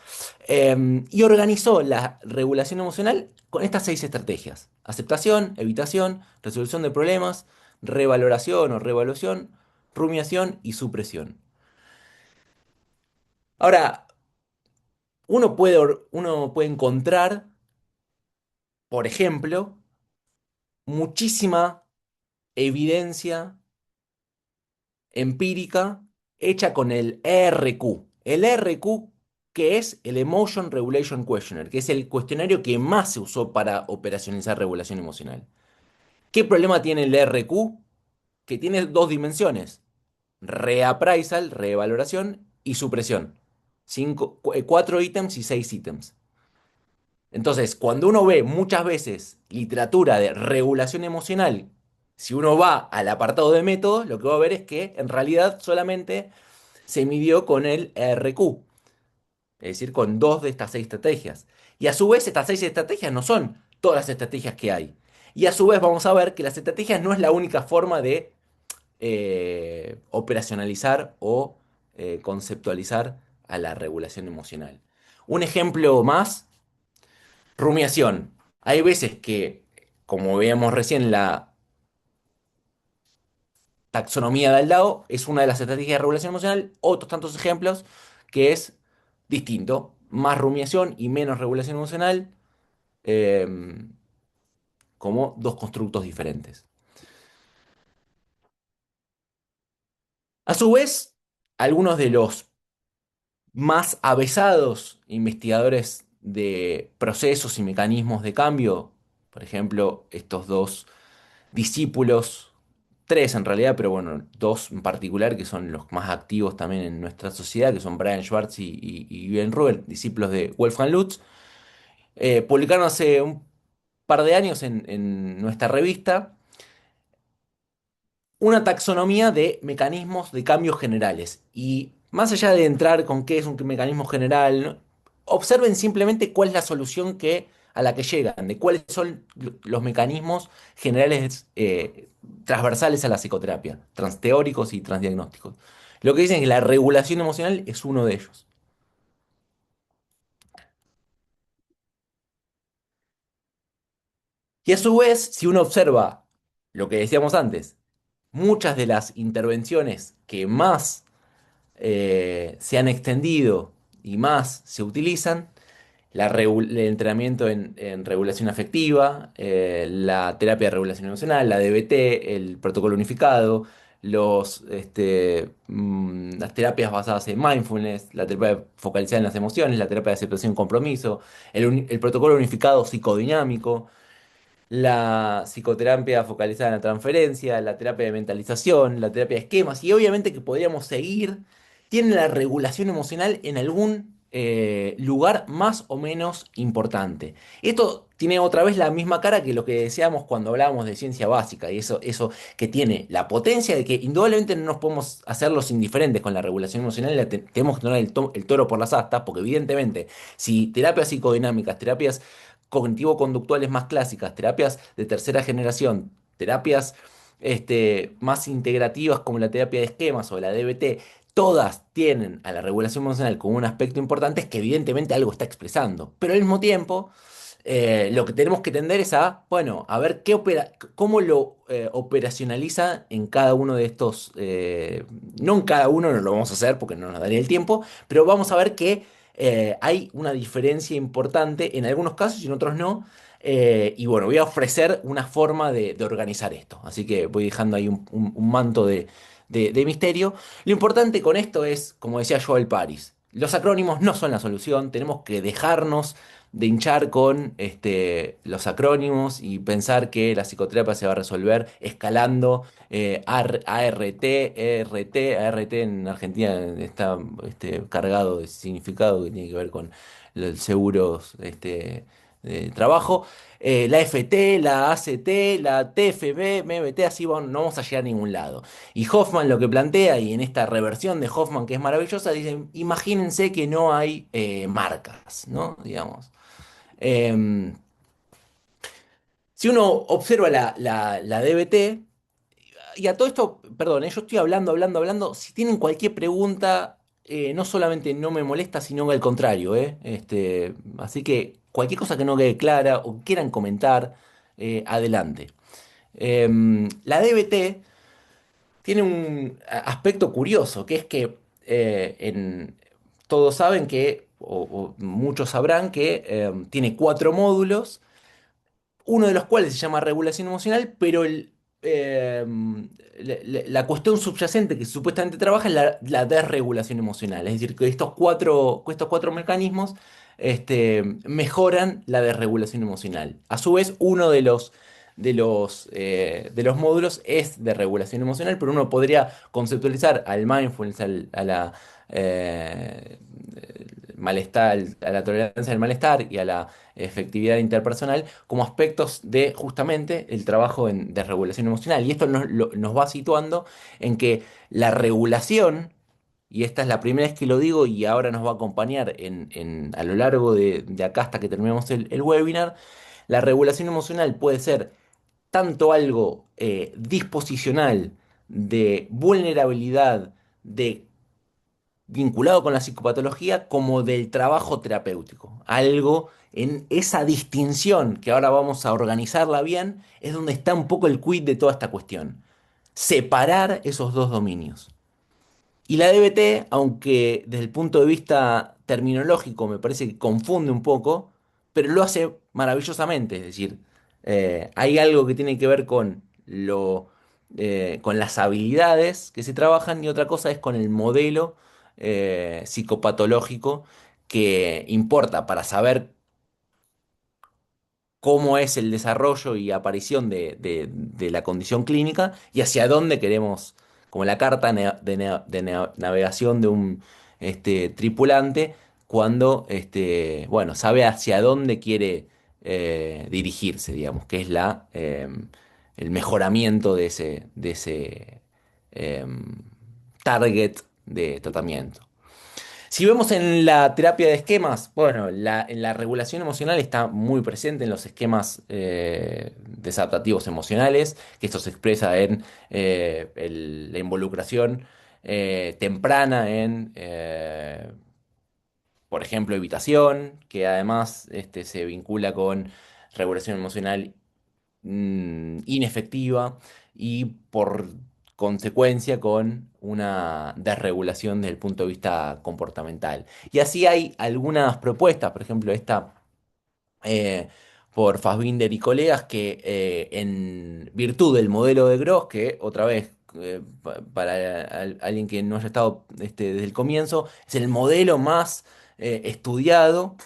Y organizó la regulación emocional con estas 6 estrategias: aceptación, evitación, resolución de problemas, revaloración o reevaluación, rumiación y supresión. Ahora, uno puede encontrar, por ejemplo, muchísima evidencia empírica hecha con el ERQ. El ERQ, que es el Emotion Regulation Questionnaire, que es el cuestionario que más se usó para operacionalizar regulación emocional. ¿Qué problema tiene el ERQ? Que tiene dos dimensiones: reappraisal, revaloración, y supresión. 4 ítems y 6 ítems. Entonces, cuando uno ve muchas veces literatura de regulación emocional, si uno va al apartado de métodos, lo que va a ver es que en realidad solamente se midió con el RQ, es decir, con dos de estas 6 estrategias. Y a su vez, estas 6 estrategias no son todas las estrategias que hay. Y a su vez vamos a ver que las estrategias no es la única forma de operacionalizar o conceptualizar a la regulación emocional. Un ejemplo más: rumiación. Hay veces que, como veíamos recién, la taxonomía de Aldao es una de las estrategias de regulación emocional. Otros tantos ejemplos que es distinto: más rumiación y menos regulación emocional, eh, como dos constructos diferentes. A su vez, algunos de los más avesados investigadores de procesos y mecanismos de cambio, por ejemplo, estos dos discípulos, tres en realidad, pero bueno, dos en particular que son los más activos también en nuestra sociedad, que son Brian Schwartz y Ian Rubel, discípulos de Wolfgang Lutz, publicaron hace un par de años en nuestra revista una taxonomía de mecanismos de cambios generales. Y más allá de entrar con qué es un mecanismo general, ¿no? Observen simplemente cuál es la solución a la que llegan, de cuáles son los mecanismos generales transversales a la psicoterapia, transteóricos y transdiagnósticos. Lo que dicen es que la regulación emocional es uno de ellos. Y a su vez, si uno observa lo que decíamos antes, muchas de las intervenciones que más se han extendido y más se utilizan: el entrenamiento en regulación afectiva, la terapia de regulación emocional, la DBT, el protocolo unificado, las terapias basadas en mindfulness, la terapia focalizada en las emociones, la terapia de aceptación y compromiso, el protocolo unificado psicodinámico, la psicoterapia focalizada en la transferencia, la terapia de mentalización, la terapia de esquemas, y obviamente que podríamos seguir. Tiene la regulación emocional en algún lugar más o menos importante. Esto tiene otra vez la misma cara que lo que decíamos cuando hablábamos de ciencia básica, y eso que tiene la potencia de que indudablemente no nos podemos hacer los indiferentes con la regulación emocional. Tenemos que tener el toro por las astas, porque evidentemente si terapias psicodinámicas, terapias cognitivo-conductuales más clásicas, terapias de tercera generación, terapias más integrativas como la terapia de esquemas o la DBT, todas tienen a la regulación emocional como un aspecto importante, es que evidentemente algo está expresando. Pero al mismo tiempo, lo que tenemos que tender es bueno, a ver cómo lo operacionaliza en cada uno de estos. No en cada uno, no lo vamos a hacer porque no nos daría el tiempo, pero vamos a ver que hay una diferencia importante en algunos casos y en otros no. Y bueno, voy a ofrecer una forma de organizar esto. Así que voy dejando ahí un manto de misterio. Lo importante con esto es, como decía Joel Paris, los acrónimos no son la solución. Tenemos que dejarnos de hinchar con los acrónimos y pensar que la psicoterapia se va a resolver escalando ART, ERT. ART en Argentina está cargado de significado que tiene que ver con el seguro de trabajo. La FT, la ACT, la TFB, MBT, así no vamos a llegar a ningún lado. Y Hoffman lo que plantea, y en esta reversión de Hoffman que es maravillosa, dice, imagínense que no hay marcas, ¿no? Digamos. Eh, si uno observa la DBT, y a todo esto, perdón, yo estoy hablando, si tienen cualquier pregunta, no solamente no me molesta, sino al contrario, ¿eh? Así que cualquier cosa que no quede clara o quieran comentar, adelante. La DBT tiene un aspecto curioso, que es que todos saben que, o muchos sabrán que tiene cuatro módulos, uno de los cuales se llama regulación emocional, pero la cuestión subyacente que supuestamente trabaja es la desregulación emocional. Es decir, que estos cuatro mecanismos mejoran la desregulación emocional. A su vez, uno de los módulos es de regulación emocional, pero uno podría conceptualizar al mindfulness, a la malestar, a la tolerancia al malestar y a la efectividad interpersonal como aspectos de justamente el trabajo de regulación emocional. Y esto nos va situando en que la regulación, y esta es la primera vez que lo digo y ahora nos va a acompañar a lo largo de acá hasta que terminemos el webinar, la regulación emocional puede ser tanto algo disposicional, de vulnerabilidad, de vinculado con la psicopatología, como del trabajo terapéutico. Algo en esa distinción que ahora vamos a organizarla bien, es donde está un poco el quid de toda esta cuestión. Separar esos dos dominios. Y la DBT, aunque desde el punto de vista terminológico me parece que confunde un poco, pero lo hace maravillosamente. Es decir, hay algo que tiene que ver con las habilidades que se trabajan y otra cosa es con el modelo psicopatológico que importa para saber cómo es el desarrollo y aparición de la condición clínica y hacia dónde queremos, como la carta navegación de un tripulante, cuando bueno, sabe hacia dónde quiere dirigirse, digamos, que es el mejoramiento de ese target de tratamiento. Si vemos en la terapia de esquemas, bueno, en la regulación emocional está muy presente en los esquemas desadaptativos emocionales, que esto se expresa en la involucración temprana en, por ejemplo, evitación, que además se vincula con regulación emocional inefectiva y por consecuencia con una desregulación desde el punto de vista comportamental. Y así hay algunas propuestas, por ejemplo, esta eh, por Fassbinder y colegas, que en virtud del modelo de Gross, que otra vez, para alguien que no haya estado desde el comienzo, es el modelo más estudiado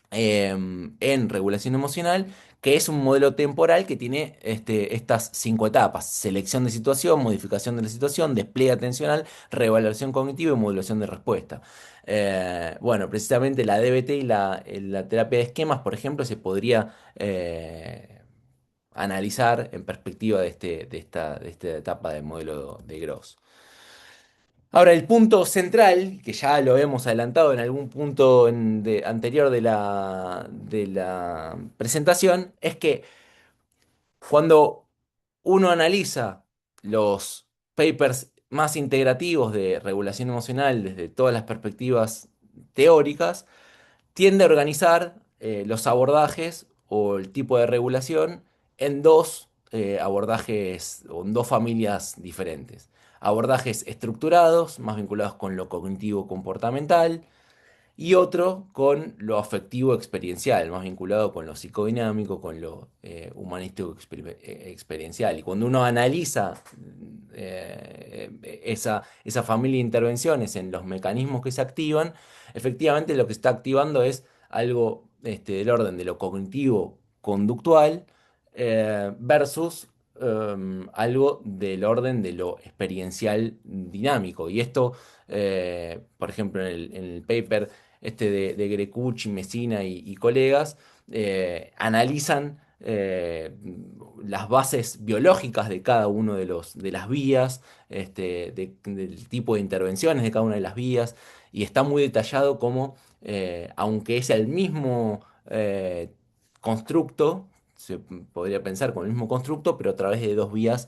en regulación emocional, que es un modelo temporal que tiene estas cinco etapas: selección de situación, modificación de la situación, despliegue atencional, reevaluación cognitiva y modulación de respuesta. Bueno, precisamente la DBT y la terapia de esquemas, por ejemplo, se podría analizar en perspectiva de esta etapa del modelo de Gross. Ahora, el punto central, que ya lo hemos adelantado en algún punto anterior de la presentación, es que cuando uno analiza los papers más integrativos de regulación emocional desde todas las perspectivas teóricas, tiende a organizar los abordajes o el tipo de regulación en dos abordajes o en dos familias diferentes. Abordajes estructurados, más vinculados con lo cognitivo-comportamental, y otro con lo afectivo experiencial, más vinculado con lo psicodinámico, con lo humanístico experiencial. Y cuando uno analiza esa familia de intervenciones en los mecanismos que se activan, efectivamente lo que está activando es algo del orden de lo cognitivo conductual versus algo del orden de lo experiencial dinámico. Y esto, por ejemplo, en el paper de Grecucci, Messina y colegas, analizan las bases biológicas de cada uno de las vías, del tipo de intervenciones de cada una de las vías, y está muy detallado cómo, aunque es el mismo constructo, se podría pensar con el mismo constructo, pero a través de dos vías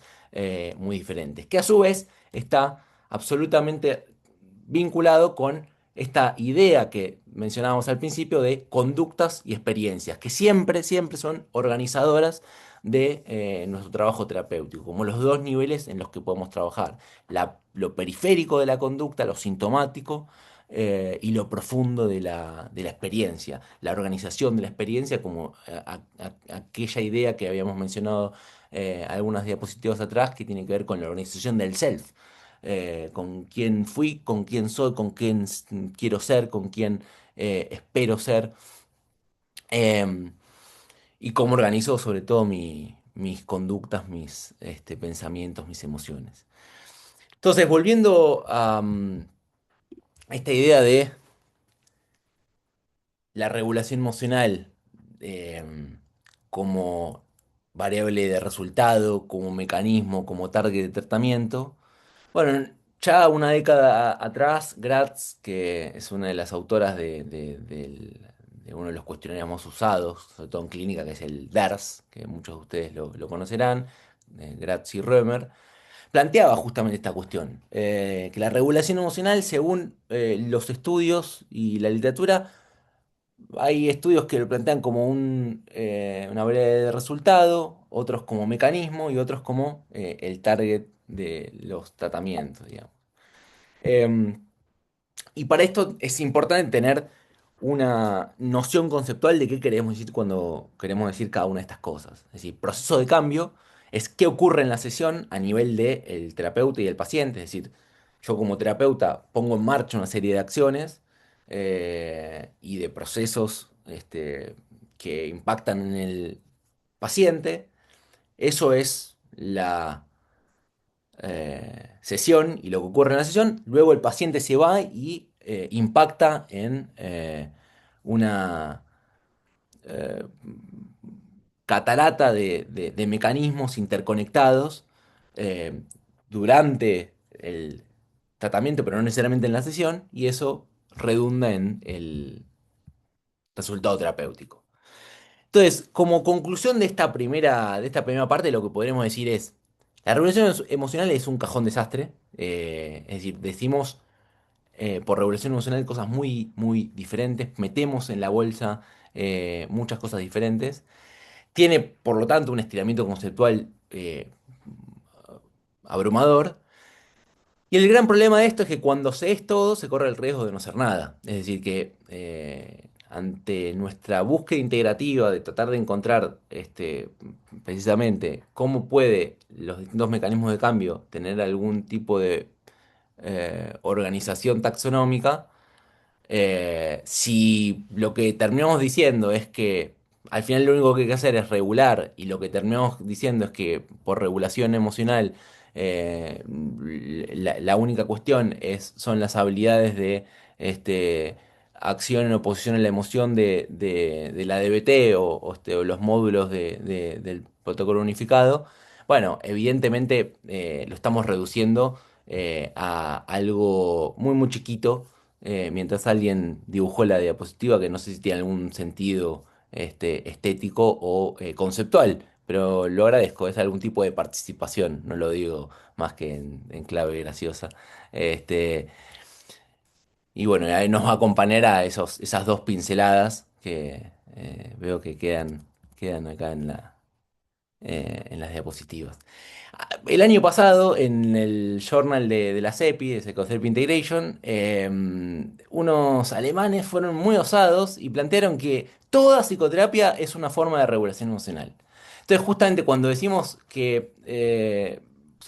muy diferentes, que a su vez está absolutamente vinculado con esta idea que mencionábamos al principio de conductas y experiencias, que siempre, siempre son organizadoras de nuestro trabajo terapéutico, como los dos niveles en los que podemos trabajar, lo periférico de la conducta, lo sintomático, y lo profundo de la experiencia, la organización de la experiencia como aquella idea que habíamos mencionado algunas diapositivas atrás, que tiene que ver con la organización del self, con quién fui, con quién soy, con quién quiero ser, con quién espero ser, em, y cómo organizo sobre todo mis conductas, mis pensamientos, mis emociones. Entonces, volviendo a esta idea de la regulación emocional em, como variable de resultado, como mecanismo, como target de tratamiento. Bueno, ya una década atrás, Gratz, que es una de las autoras de uno de los cuestionarios más usados, sobre todo en clínica, que es el DARS, que muchos de ustedes lo conocerán, Gratz y Römer, planteaba justamente esta cuestión, que la regulación emocional, según los estudios y la literatura, hay estudios que lo plantean como una variable de resultado, otros como mecanismo y otros como el target de los tratamientos, digamos. Em, y para esto es importante tener una noción conceptual de qué queremos decir cuando queremos decir cada una de estas cosas. Es decir, proceso de cambio es qué ocurre en la sesión a nivel del terapeuta y del paciente. Es decir, yo como terapeuta pongo en marcha una serie de acciones y de procesos que impactan en el paciente. Eso es la sesión y lo que ocurre en la sesión. Luego el paciente se va y impacta en una eh, catarata de mecanismos interconectados eh, durante el tratamiento, pero no necesariamente en la sesión, y eso redunda en el resultado terapéutico. Entonces, como conclusión de esta primera parte, lo que podremos decir es, la regulación emocional es un cajón desastre. Es decir, decimos por regulación emocional cosas muy, muy diferentes, metemos en la bolsa muchas cosas diferentes. Tiene, por lo tanto, un estiramiento conceptual abrumador. Y el gran problema de esto es que cuando se es todo, se corre el riesgo de no ser nada. Es decir, que ante nuestra búsqueda integrativa de tratar de encontrar precisamente cómo puede los distintos mecanismos de cambio tener algún tipo de organización taxonómica, si lo que terminamos diciendo es que al final lo único que hay que hacer es regular, y lo que terminamos diciendo es que por regulación emocional eh, la única cuestión son las habilidades de acción en oposición a la emoción de la DBT o los módulos del protocolo unificado. Bueno, evidentemente lo estamos reduciendo a algo muy muy chiquito, mientras alguien dibujó la diapositiva, que no sé si tiene algún sentido estético o conceptual, pero lo agradezco, es algún tipo de participación, no lo digo más que en clave graciosa. Este, y bueno, ahí nos va a acompañar a esas dos pinceladas que veo que quedan acá en las diapositivas. El año pasado, en el journal de la CEPI, de Psychotherapy Integration, unos alemanes fueron muy osados y plantearon que toda psicoterapia es una forma de regulación emocional. Entonces, justamente cuando decimos que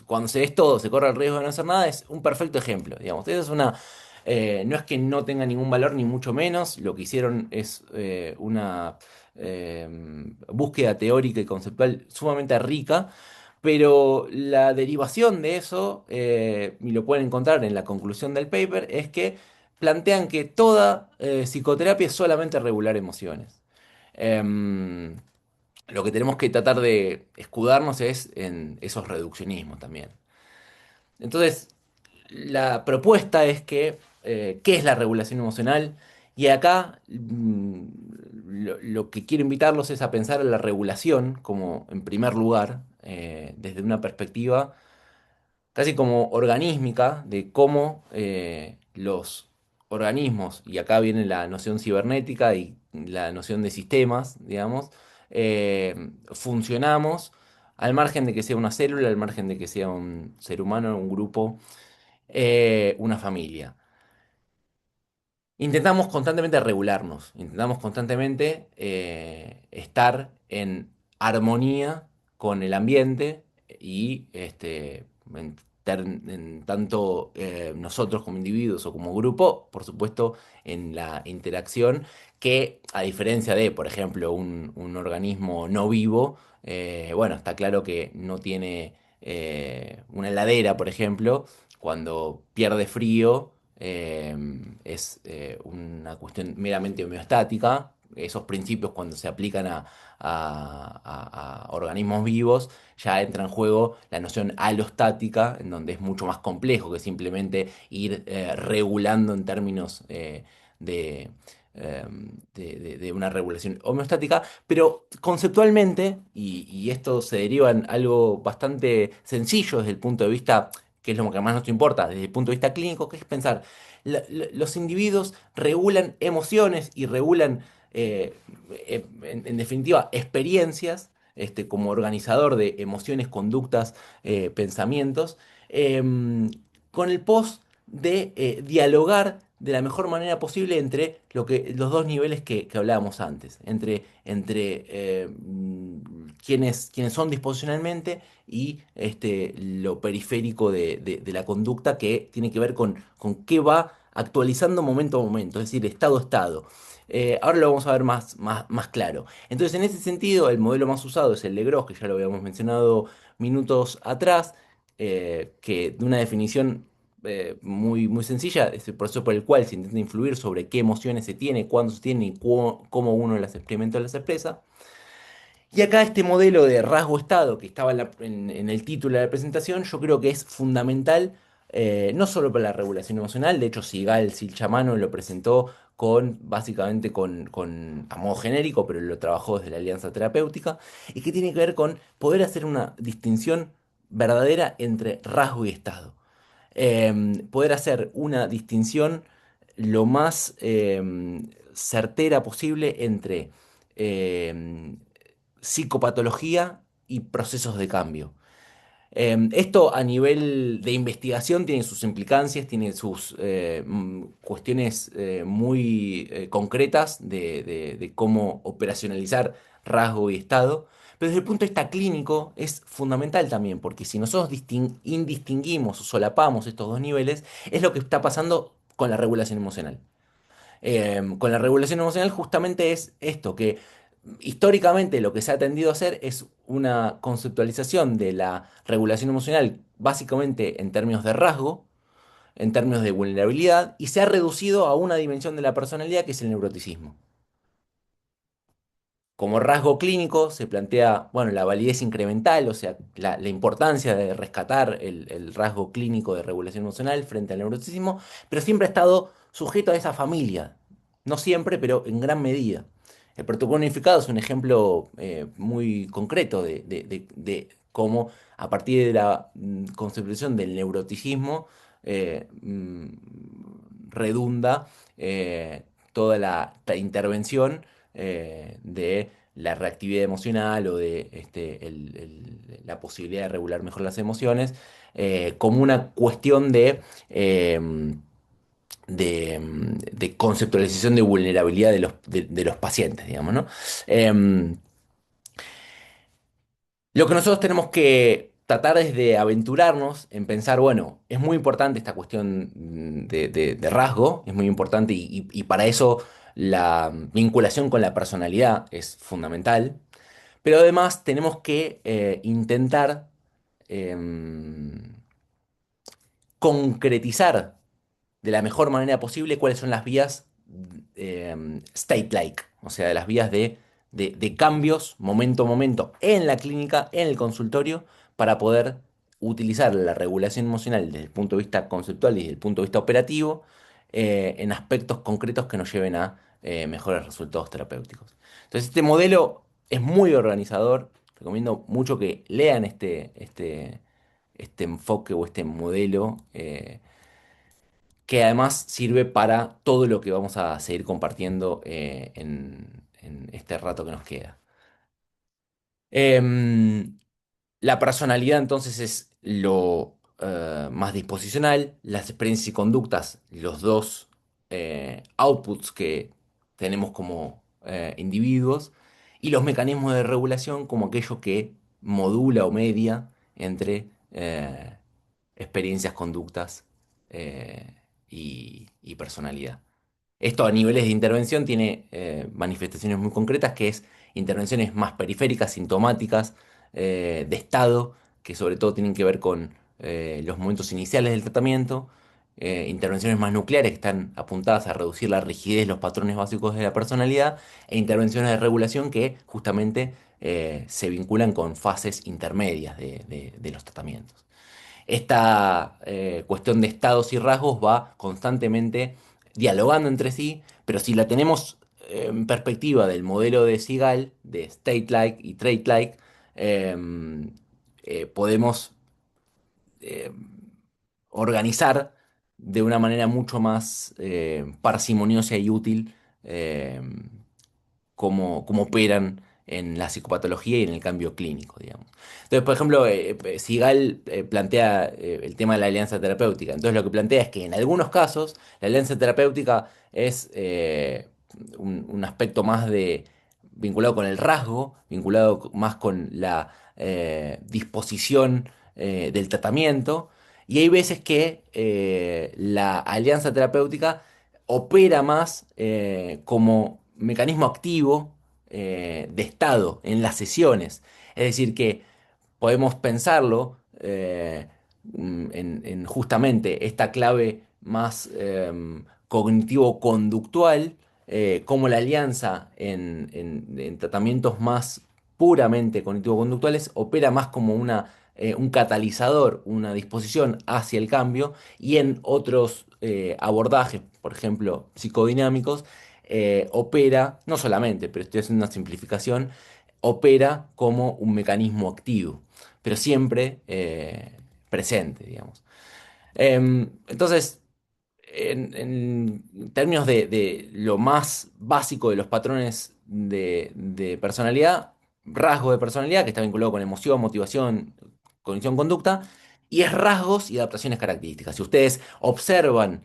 cuando se es todo, se corre el riesgo de no hacer nada, es un perfecto ejemplo, digamos. Esa es una No es que no tenga ningún valor, ni mucho menos. Lo que hicieron es una eh, búsqueda teórica y conceptual sumamente rica, pero la derivación de eso, y lo pueden encontrar en la conclusión del paper, es que plantean que toda psicoterapia es solamente regular emociones. Em, lo que tenemos que tratar de escudarnos es en esos reduccionismos también. Entonces, la propuesta es que, ¿qué es la regulación emocional? Y acá lo que quiero invitarlos es a pensar en la regulación como, en primer lugar, desde una perspectiva casi como organísmica de cómo los organismos, y acá viene la noción cibernética y la noción de sistemas, digamos, funcionamos al margen de que sea una célula, al margen de que sea un ser humano, un grupo, una familia. Intentamos constantemente regularnos, intentamos constantemente estar en armonía con el ambiente y en tanto nosotros como individuos o como grupo, por supuesto, en la interacción que a diferencia de, por ejemplo, un organismo no vivo, bueno, está claro que no tiene una heladera, por ejemplo, cuando pierde frío es una cuestión meramente homeostática. Esos principios cuando se aplican a organismos vivos ya entra en juego la noción alostática, en donde es mucho más complejo que simplemente ir regulando en términos de, eh, de una regulación homeostática, pero conceptualmente, y esto se deriva en algo bastante sencillo desde el punto de vista que es lo que más nos importa desde el punto de vista clínico, que es pensar, los individuos regulan emociones y regulan, en definitiva, experiencias, como organizador de emociones, conductas, pensamientos, con el pos de dialogar de la mejor manera posible entre los dos niveles que hablábamos antes, entre quienes son disposicionalmente y lo periférico de la conducta que tiene que ver con qué va actualizando momento a momento, es decir, estado a estado. Ahora lo vamos a ver más claro. Entonces, en ese sentido, el modelo más usado es el de Gross, que ya lo habíamos mencionado minutos atrás, que de una definición muy sencilla, es el proceso por el cual se intenta influir sobre qué emociones se tiene, cuándo se tiene y cómo uno las experimenta o las expresa. Y acá este modelo de rasgo-estado que estaba en el título de la presentación, yo creo que es fundamental, no solo para la regulación emocional, de hecho Sigal Silchamano lo presentó básicamente a modo genérico, pero lo trabajó desde la Alianza Terapéutica, y que tiene que ver con poder hacer una distinción verdadera entre rasgo y estado. Poder hacer una distinción lo más certera posible entre em, psicopatología y procesos de cambio. Esto a nivel de investigación tiene sus implicancias, tiene sus cuestiones muy concretas de cómo operacionalizar rasgo y estado, pero desde el punto de vista clínico es fundamental también, porque si nosotros indistinguimos o solapamos estos dos niveles, es lo que está pasando con la regulación emocional. Con la regulación emocional justamente es esto, que históricamente lo que se ha tendido a hacer es una conceptualización de la regulación emocional básicamente en términos de rasgo, en términos de vulnerabilidad, y se ha reducido a una dimensión de la personalidad que es el neuroticismo. Como rasgo clínico se plantea, bueno, la validez incremental, o sea, la importancia de rescatar el rasgo clínico de regulación emocional frente al neuroticismo, pero siempre ha estado sujeto a esa familia. No siempre, pero en gran medida. El protocolo unificado es un ejemplo muy concreto de cómo a partir de la concepción del neuroticismo redunda toda la intervención de la reactividad emocional o de la posibilidad de regular mejor las emociones, como una cuestión de conceptualización de vulnerabilidad de los pacientes, digamos, ¿no? Lo que nosotros tenemos que tratar es de aventurarnos en pensar, bueno, es muy importante esta cuestión de rasgo, es muy importante y para eso la vinculación con la personalidad es fundamental, pero además tenemos que intentar em, concretizar de la mejor manera posible cuáles son las vías state-like, o sea, de las vías de cambios momento a momento en la clínica, en el consultorio, para poder utilizar la regulación emocional desde el punto de vista conceptual y desde el punto de vista operativo en aspectos concretos que nos lleven a mejores resultados terapéuticos. Entonces, este modelo es muy organizador. Recomiendo mucho que lean este enfoque o este modelo, que además sirve para todo lo que vamos a seguir compartiendo en este rato que nos queda. Em, la personalidad entonces es lo más disposicional, las experiencias y conductas, los dos outputs que tenemos como individuos, y los mecanismos de regulación como aquello que modula o media entre experiencias, conductas y personalidad. Esto a niveles de intervención tiene manifestaciones muy concretas, que es intervenciones más periféricas, sintomáticas, de estado, que sobre todo tienen que ver con los momentos iniciales del tratamiento, intervenciones más nucleares que están apuntadas a reducir la rigidez, los patrones básicos de la personalidad, e intervenciones de regulación que justamente se vinculan con fases intermedias de los tratamientos. Esta cuestión de estados y rasgos va constantemente dialogando entre sí, pero si la tenemos en perspectiva del modelo de Sigal, de state-like y trait-like, eh, podemos eh, organizar de una manera mucho más parsimoniosa y útil eh, cómo operan en la psicopatología y en el cambio clínico, digamos. Entonces, por ejemplo, Sigal plantea el tema de la alianza terapéutica. Entonces, lo que plantea es que en algunos casos la alianza terapéutica es un aspecto más vinculado con el rasgo, vinculado más con la disposición del tratamiento. Y hay veces que la alianza terapéutica opera más como mecanismo activo de estado en las sesiones. Es decir, que podemos pensarlo en justamente esta clave más cognitivo-conductual, como la alianza en tratamientos más puramente cognitivo-conductuales opera más como un catalizador, una disposición hacia el cambio, y en otros abordajes, por ejemplo, psicodinámicos, opera, no solamente, pero estoy haciendo una simplificación, opera como un mecanismo activo, pero siempre presente, digamos. Entonces, en términos de lo más básico de los patrones de personalidad, rasgo de personalidad que está vinculado con emoción, motivación, cognición, conducta, y es rasgos y adaptaciones características. Si ustedes observan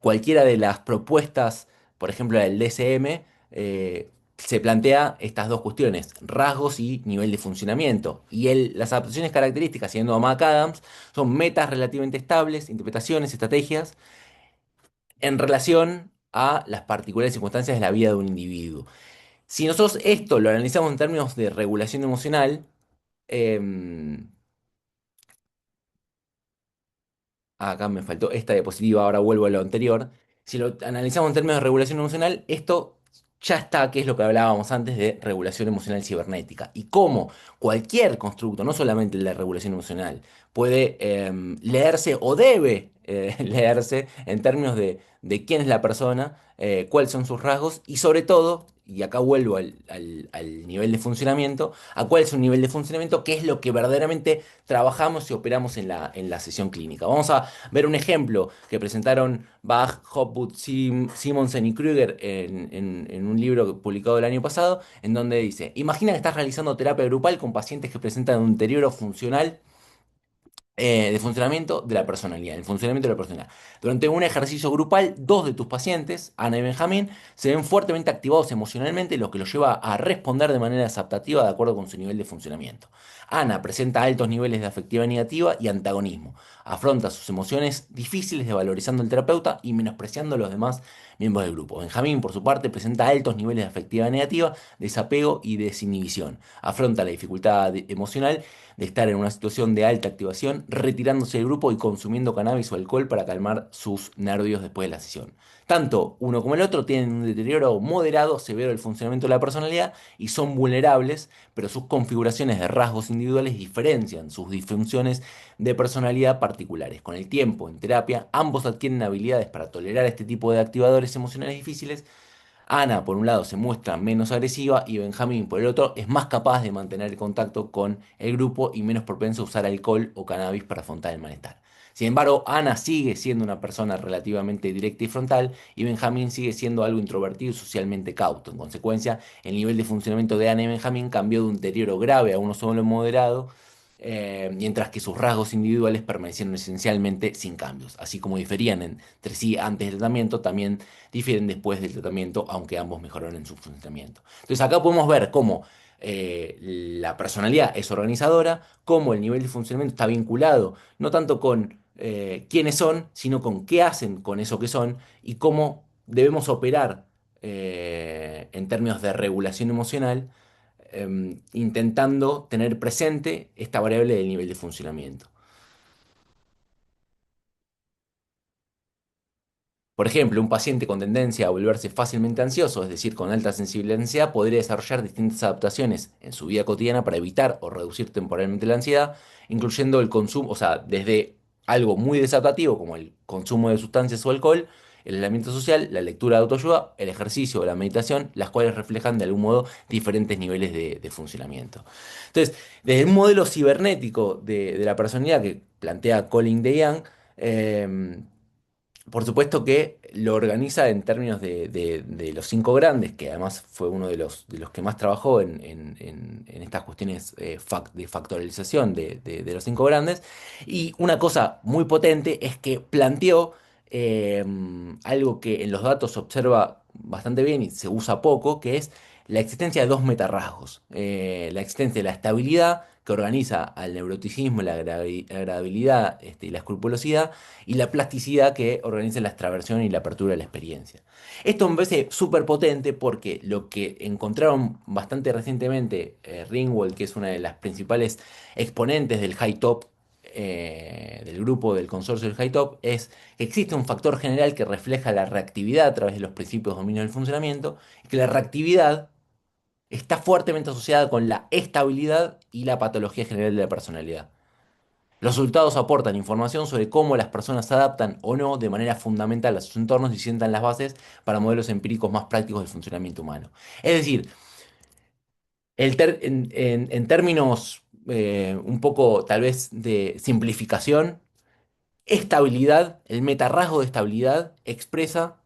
cualquiera de las propuestas, por ejemplo, del DSM, se plantea estas dos cuestiones, rasgos y nivel de funcionamiento. Y las adaptaciones características, siguiendo a McAdams, son metas relativamente estables, interpretaciones, estrategias en relación a las particulares circunstancias de la vida de un individuo. Si nosotros esto lo analizamos en términos de regulación emocional, em, acá me faltó esta diapositiva, ahora vuelvo a lo anterior. Si lo analizamos en términos de regulación emocional, esto ya está, que es lo que hablábamos antes de regulación emocional cibernética. Y cómo cualquier constructo, no solamente el de regulación emocional, puede leerse o debe leerse en términos de quién es la persona, cuáles son sus rasgos y sobre todo, y acá vuelvo al nivel de funcionamiento, a cuál es un nivel de funcionamiento, qué es lo que verdaderamente trabajamos y operamos en la sesión clínica. Vamos a ver un ejemplo que presentaron Bach, Hopwood, Simonsen y Krüger en un libro publicado el año pasado, en donde dice, imagina que estás realizando terapia grupal con pacientes que presentan un deterioro funcional de funcionamiento de la personalidad, el funcionamiento de la personalidad. Durante un ejercicio grupal, dos de tus pacientes, Ana y Benjamín, se ven fuertemente activados emocionalmente, lo que los lleva a responder de manera adaptativa de acuerdo con su nivel de funcionamiento. Ana presenta altos niveles de afectividad negativa y antagonismo. Afronta sus emociones difíciles desvalorizando al terapeuta y menospreciando a los demás miembros del grupo. Benjamín, por su parte, presenta altos niveles de afectividad negativa, desapego y desinhibición. Afronta la dificultad emocional de estar en una situación de alta activación, retirándose del grupo y consumiendo cannabis o alcohol para calmar sus nervios después de la sesión. Tanto uno como el otro tienen un deterioro moderado, severo del funcionamiento de la personalidad y son vulnerables, pero sus configuraciones de rasgos individuales diferencian sus disfunciones de personalidad particulares. Con el tiempo, en terapia, ambos adquieren habilidades para tolerar este tipo de activadores emocionales difíciles. Ana, por un lado, se muestra menos agresiva y Benjamín, por el otro, es más capaz de mantener el contacto con el grupo y menos propenso a usar alcohol o cannabis para afrontar el malestar. Sin embargo, Ana sigue siendo una persona relativamente directa y frontal y Benjamín sigue siendo algo introvertido y socialmente cauto. En consecuencia, el nivel de funcionamiento de Ana y Benjamín cambió de un deterioro grave a uno solo moderado, mientras que sus rasgos individuales permanecieron esencialmente sin cambios. Así como diferían entre sí antes del tratamiento, también difieren después del tratamiento, aunque ambos mejoraron en su funcionamiento. Entonces acá podemos ver cómo la personalidad es organizadora, cómo el nivel de funcionamiento está vinculado no tanto con quiénes son, sino con qué hacen con eso que son y cómo debemos operar en términos de regulación emocional, intentando tener presente esta variable del nivel de funcionamiento. Por ejemplo, un paciente con tendencia a volverse fácilmente ansioso, es decir, con alta sensibilidad a la ansiedad, podría desarrollar distintas adaptaciones en su vida cotidiana para evitar o reducir temporalmente la ansiedad, incluyendo el consumo, o sea, desde algo muy desadaptativo como el consumo de sustancias o alcohol, el aislamiento social, la lectura de autoayuda, el ejercicio o la meditación, las cuales reflejan de algún modo diferentes niveles de funcionamiento. Entonces, desde un modelo cibernético de la personalidad que plantea Colin DeYoung, por supuesto que lo organiza en términos de los cinco grandes, que además fue uno de los que más trabajó en estas cuestiones de factorialización de los cinco grandes. Y una cosa muy potente es que planteó eh, algo que en los datos se observa bastante bien y se usa poco, que es la existencia de dos metarrasgos. La existencia de la estabilidad, que organiza al neuroticismo, la agradabilidad y la escrupulosidad, y la plasticidad que organiza la extraversión y la apertura de la experiencia. Esto me parece súper potente porque lo que encontraron bastante recientemente Ringwald, que es una de las principales exponentes del high top, del grupo del consorcio del high top, es que existe un factor general que refleja la reactividad a través de los principios de dominio del funcionamiento, y que la reactividad está fuertemente asociada con la estabilidad y la patología general de la personalidad. Los resultados aportan información sobre cómo las personas se adaptan o no de manera fundamental a sus entornos y sientan las bases para modelos empíricos más prácticos del funcionamiento humano. Es decir, en términos un poco tal vez de simplificación, estabilidad, el metarrasgo de estabilidad expresa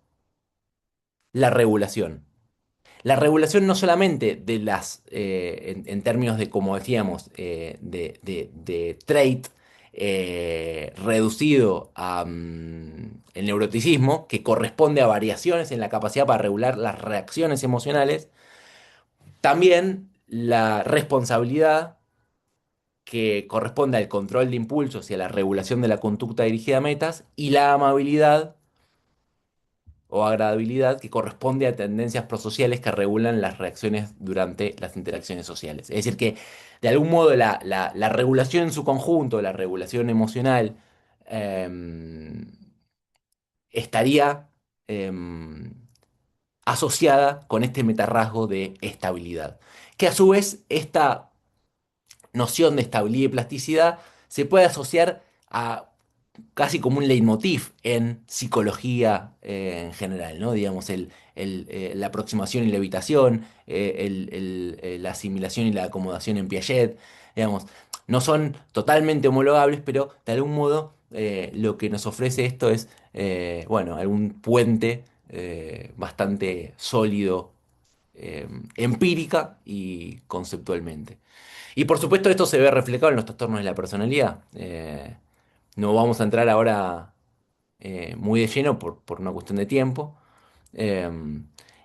la regulación. La regulación no solamente de en términos de, como decíamos, de trait reducido a el neuroticismo, que corresponde a variaciones en la capacidad para regular las reacciones emocionales, también la responsabilidad que corresponde al control de impulsos y a la regulación de la conducta dirigida a metas, y la amabilidad o agradabilidad que corresponde a tendencias prosociales que regulan las reacciones durante las interacciones sociales. Es decir, que de algún modo la regulación en su conjunto, la regulación emocional, eh, estaría eh, asociada con este metarrasgo de estabilidad. Que a su vez esta noción de estabilidad y plasticidad se puede asociar a casi como un leitmotiv en psicología en general, ¿no? Digamos, la aproximación y la evitación, la asimilación y la acomodación en Piaget, digamos, no son totalmente homologables, pero de algún modo lo que nos ofrece esto es, bueno, algún puente bastante sólido, empírica y conceptualmente. Y por supuesto esto se ve reflejado en los trastornos de la personalidad. No vamos a entrar ahora muy de lleno por una cuestión de tiempo. Eh,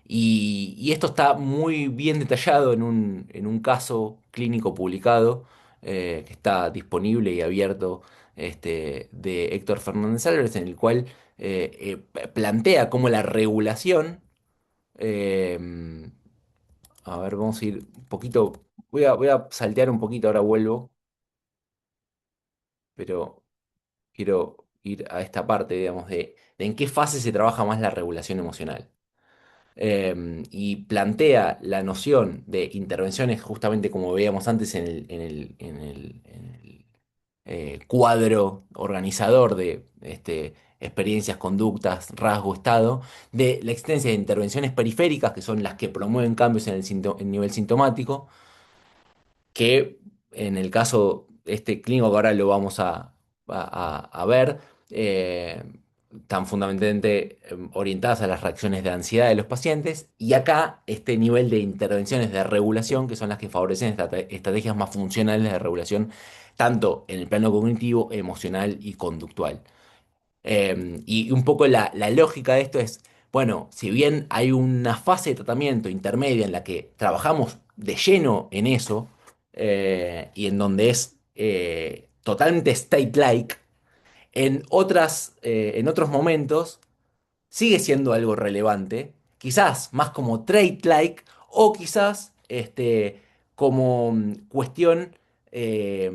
y esto está muy bien detallado en un caso clínico publicado que está disponible y abierto de Héctor Fernández Álvarez, en el cual plantea cómo la regulación, eh, a ver, vamos a ir un poquito, voy a saltear un poquito, ahora vuelvo, pero quiero ir a esta parte, digamos, de en qué fase se trabaja más la regulación emocional. Y plantea la noción de intervenciones justamente como veíamos antes en el cuadro organizador de experiencias, conductas, rasgo, estado, de la existencia de intervenciones periféricas, que son las que promueven cambios en el nivel sintomático, que en el caso clínico que ahora lo vamos a ver, eh, están fundamentalmente orientadas a las reacciones de ansiedad de los pacientes, y acá este nivel de intervenciones de regulación, que son las que favorecen estrategias más funcionales de regulación, tanto en el plano cognitivo, emocional y conductual. Y un poco la lógica de esto es, bueno, si bien hay una fase de tratamiento intermedia en la que trabajamos de lleno en eso, y en donde es totalmente state-like, en otros momentos sigue siendo algo relevante, quizás más como trait-like o quizás como cuestión de,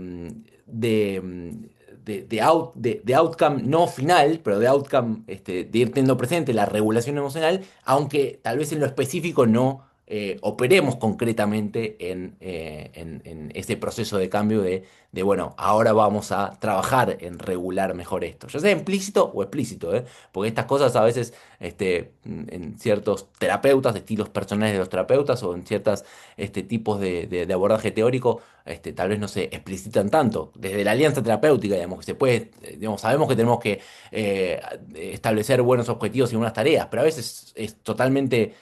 de outcome no final, pero de outcome de ir teniendo presente la regulación emocional, aunque tal vez en lo específico no operemos concretamente en ese proceso de cambio bueno, ahora vamos a trabajar en regular mejor esto, ya sea implícito o explícito, ¿eh? Porque estas cosas a veces en ciertos terapeutas, estilos personales de los terapeutas o en ciertos tipos de abordaje teórico, tal vez no se explicitan tanto. Desde la alianza terapéutica, digamos, que se puede, digamos, sabemos que tenemos que eh, establecer buenos objetivos y buenas tareas, pero a veces es totalmente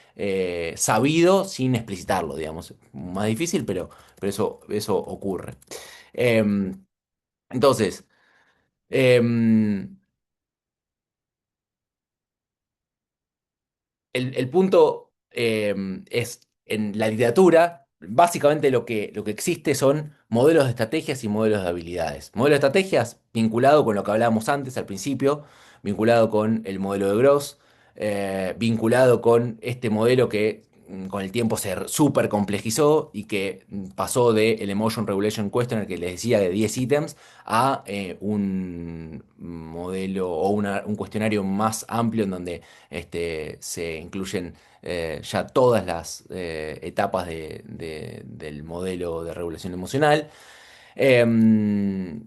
sabido sin explicitarlo, digamos. Más difícil, pero eso ocurre. Em, entonces, em, el punto es, en la literatura, básicamente lo que existe son modelos de estrategias y modelos de habilidades. Modelos de estrategias vinculado con lo que hablábamos antes al principio, vinculado con el modelo de Gross, vinculado con este modelo que con el tiempo se súper complejizó y que pasó del Emotion Regulation Questionnaire que les decía de 10 ítems a un modelo o un cuestionario más amplio en donde se incluyen ya todas las etapas del modelo de regulación emocional, em,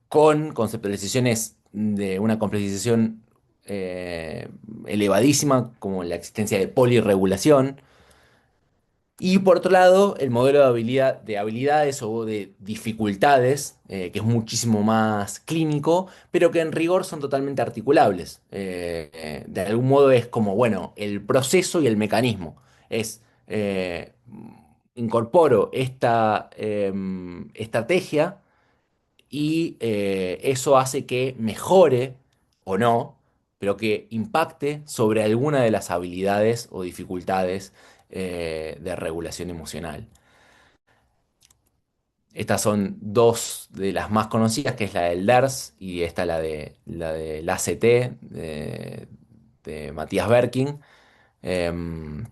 con conceptualizaciones de una complejización eh, elevadísima, como la existencia de polirregulación, y por otro lado, el modelo de habilidades o de dificultades, que es muchísimo más clínico, pero que en rigor son totalmente articulables. De algún modo es como, bueno, el proceso y el mecanismo. Es, incorporo esta estrategia y eso hace que mejore o no, pero que impacte sobre alguna de las habilidades o dificultades de regulación emocional. Estas son dos de las más conocidas, que es la del DERS y esta la del ACT de Matías Berking. Em,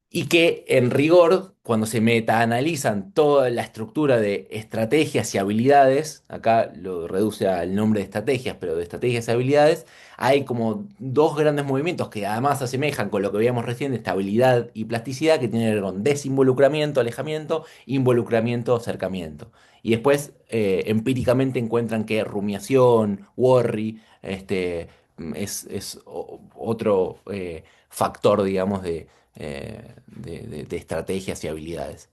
y que en rigor, cuando se metaanalizan toda la estructura de estrategias y habilidades, acá lo reduce al nombre de estrategias, pero de estrategias y habilidades, hay como dos grandes movimientos que además se asemejan con lo que veíamos recién de estabilidad y plasticidad, que tienen que ver con desinvolucramiento, alejamiento, involucramiento, acercamiento. Y después empíricamente encuentran que rumiación, worry, es otro factor, digamos, de estrategias y habilidades.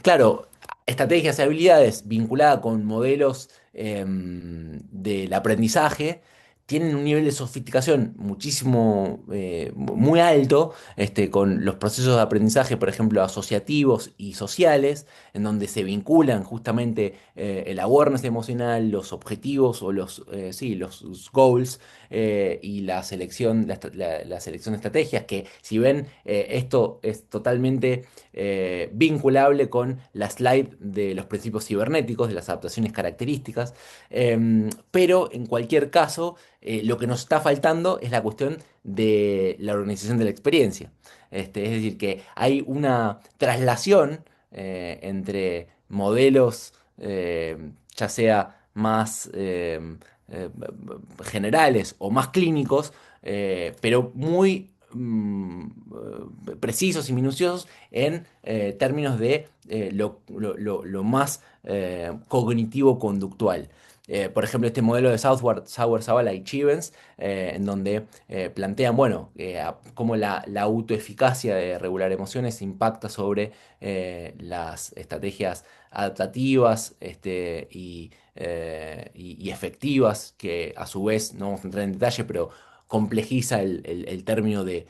Claro, estrategias y habilidades vinculadas con modelos del aprendizaje tienen un nivel de sofisticación muchísimo, muy alto, con los procesos de aprendizaje, por ejemplo, asociativos y sociales, en donde se vinculan justamente el awareness emocional, los objetivos o sí, los goals, y la selección, la selección de estrategias, que si ven, esto es totalmente vinculable con la slide de los principios cibernéticos, de las adaptaciones características. Pero en cualquier caso, lo que nos está faltando es la cuestión de la organización de la experiencia. Es decir, que hay una traslación entre modelos, ya sea más generales o más clínicos, pero muy precisos y minuciosos en términos de lo más cognitivo-conductual. Por ejemplo, este modelo de Sauer, Zavala y Chivens, en donde plantean, bueno, cómo la autoeficacia de regular emociones impacta sobre las estrategias adaptativas, y efectivas, que a su vez, no vamos a entrar en detalle, pero complejiza el término de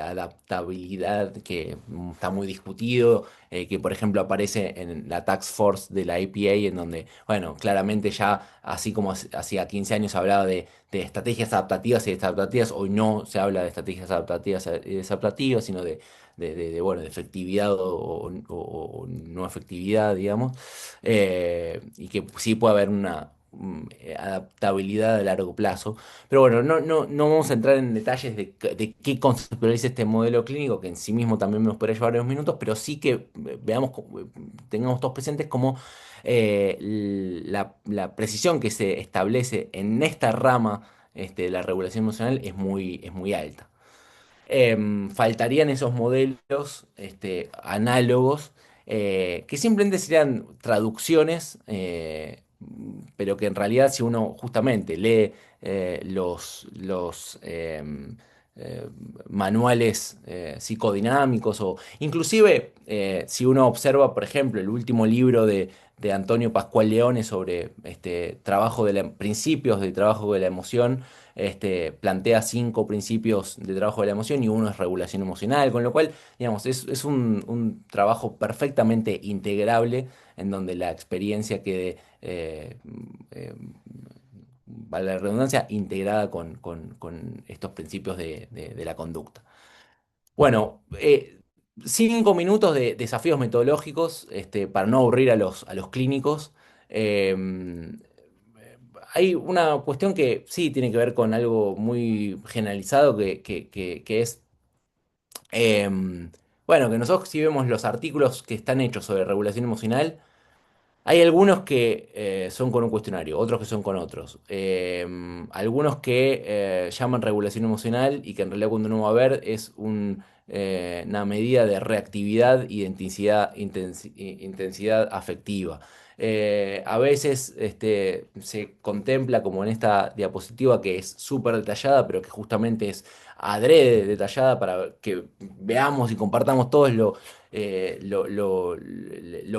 adaptabilidad, que está muy discutido, que por ejemplo aparece en la Task Force de la APA, en donde, bueno, claramente ya, así como hacía 15 años se hablaba de estrategias adaptativas y desadaptativas, hoy no se habla de estrategias adaptativas y desadaptativas, sino bueno, de efectividad o no efectividad, digamos, y que sí puede haber una adaptabilidad a largo plazo. Pero bueno, no vamos a entrar en detalles de qué conceptualiza este modelo clínico, que en sí mismo también nos podría llevar unos minutos, pero sí que veamos, tengamos todos presentes cómo la precisión que se establece en esta rama, de la regulación emocional es muy alta. Faltarían esos modelos, análogos, que simplemente serían traducciones, pero que en realidad, si uno justamente lee los eh, manuales psicodinámicos, o inclusive, si uno observa, por ejemplo, el último libro de Antonio Pascual Leone sobre principios de trabajo de la emoción, plantea 5 principios de trabajo de la emoción, y uno es regulación emocional, con lo cual, digamos, es un trabajo perfectamente integrable, en donde la experiencia quede, vale la redundancia, integrada con estos principios de la conducta. Bueno, 5 minutos de desafíos metodológicos, para no aburrir a los clínicos. Eh, Hay una cuestión que sí tiene que ver con algo muy generalizado, que es, eh, bueno, que nosotros, si vemos los artículos que están hechos sobre regulación emocional, hay algunos que son con un cuestionario, otros que son con otros. Algunos que llaman regulación emocional, y que en realidad, cuando uno va a ver, es una medida de reactividad y de intensidad afectiva. A veces, se contempla, como en esta diapositiva, que es súper detallada, pero que justamente es adrede detallada, para que veamos y compartamos todos lo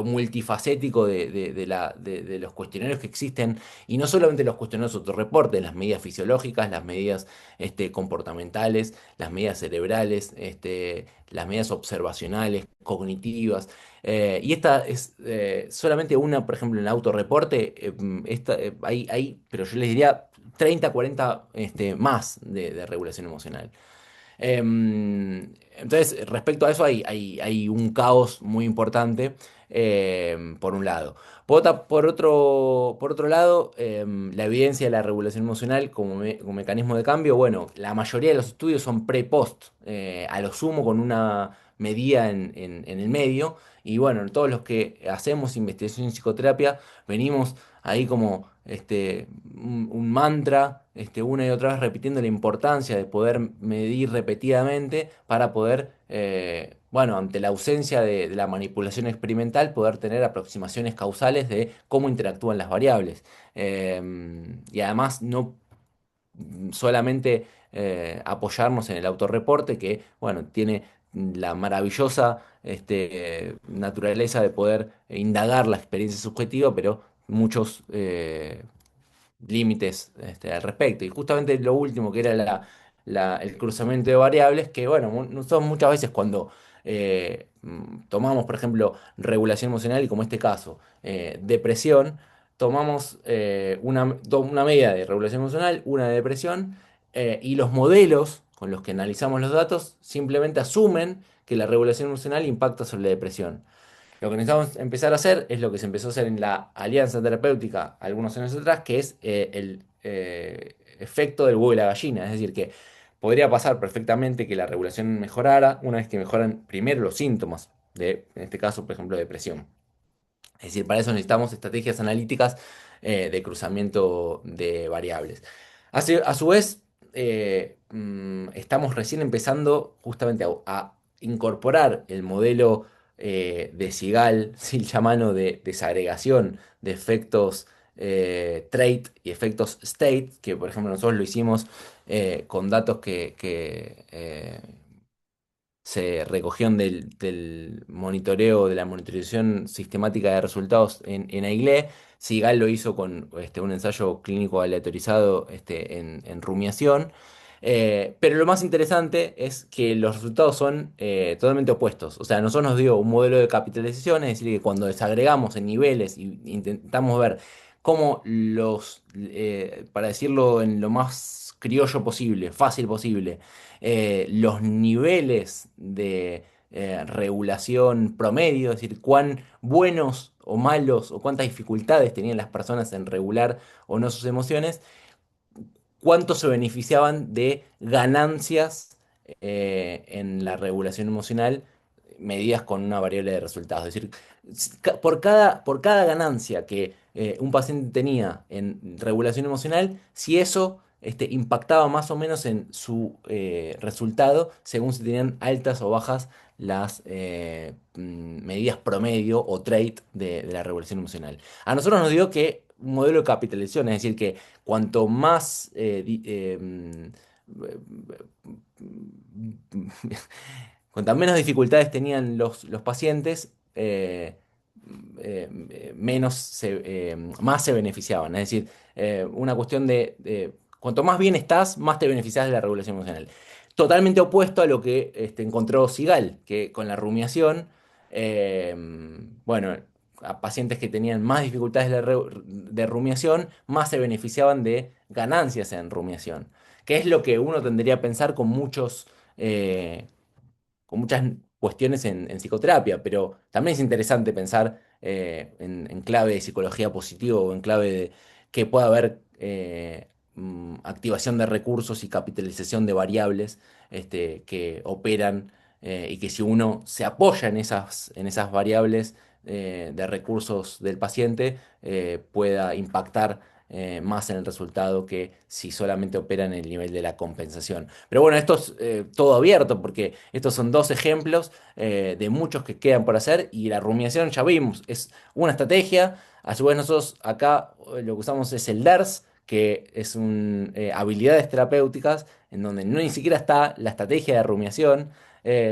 multifacético de los cuestionarios que existen, y no solamente los cuestionarios autorreporte, las medidas fisiológicas, las medidas comportamentales, las medidas cerebrales, las medidas observacionales, cognitivas. Y esta es solamente una, por ejemplo, en el autorreporte, pero yo les diría 30 40 más de regulación emocional. Entonces, respecto a eso, hay un caos muy importante, por un lado. Por otro lado, la evidencia de la regulación emocional como mecanismo de cambio, bueno, la mayoría de los estudios son pre-post, a lo sumo con una medida en el medio. Y bueno, todos los que hacemos investigación en psicoterapia venimos ahí como, un mantra, una y otra vez, repitiendo la importancia de poder medir repetidamente, para poder, bueno, ante la ausencia de la manipulación experimental, poder tener aproximaciones causales de cómo interactúan las variables. Y además, no solamente apoyarnos en el autorreporte, que, bueno, tiene la maravillosa, naturaleza de poder indagar la experiencia subjetiva, pero muchos límites al respecto. Y justamente lo último, que era el cruzamiento de variables, que bueno, nosotros muchas veces cuando tomamos, por ejemplo, regulación emocional, y como este caso, depresión, tomamos una medida de regulación emocional, una de depresión, y los modelos con los que analizamos los datos simplemente asumen que la regulación emocional impacta sobre la depresión. Lo que necesitamos empezar a hacer es lo que se empezó a hacer en la Alianza Terapéutica algunos años atrás, que es el efecto del huevo y la gallina. Es decir, que podría pasar perfectamente que la regulación mejorara una vez que mejoran primero los síntomas de, en este caso, por ejemplo, depresión. Es decir, para eso necesitamos estrategias analíticas de cruzamiento de variables. A su vez, estamos recién empezando justamente a incorporar el modelo de Sigal, Silchamano, de desagregación de efectos trait y efectos state, que por ejemplo nosotros lo hicimos con datos que se recogieron del monitoreo, de la monitorización sistemática de resultados en AIGLE. Sigal lo hizo con un ensayo clínico aleatorizado en rumiación. Pero lo más interesante es que los resultados son totalmente opuestos. O sea, a nosotros nos dio un modelo de capitalización, es decir, que cuando desagregamos en niveles y intentamos ver cómo para decirlo en lo más criollo posible, fácil posible, los niveles de regulación promedio, es decir, cuán buenos o malos o cuántas dificultades tenían las personas en regular o no sus emociones, cuánto se beneficiaban de ganancias en la regulación emocional medidas con una variable de resultados. Es decir, por cada ganancia que un paciente tenía en regulación emocional, si eso impactaba más o menos en su resultado, según si tenían altas o bajas las medidas promedio o trait de la regulación emocional. A nosotros nos dio que un modelo de capitalización, es decir, que cuanto más cuantas menos dificultades tenían los pacientes, más se beneficiaban. Es decir, una cuestión de cuanto más bien estás, más te beneficias de la regulación emocional. Totalmente opuesto a lo que encontró Sigal, que con la rumiación, eh, bueno, a pacientes que tenían más dificultades de rumiación, más se beneficiaban de ganancias en rumiación, que es lo que uno tendría a pensar eh, con muchas cuestiones en psicoterapia, pero también es interesante pensar en clave de psicología positiva o en clave de que pueda haber activación de recursos y capitalización de variables que operan y que si uno se apoya en esas variables de recursos del paciente, pueda impactar más en el resultado que si solamente opera en el nivel de la compensación. Pero bueno, esto es todo abierto porque estos son dos ejemplos de muchos que quedan por hacer y la rumiación ya vimos, es una estrategia. A su vez nosotros acá lo que usamos es el DERS, que es habilidades terapéuticas en donde no ni siquiera está la estrategia de rumiación,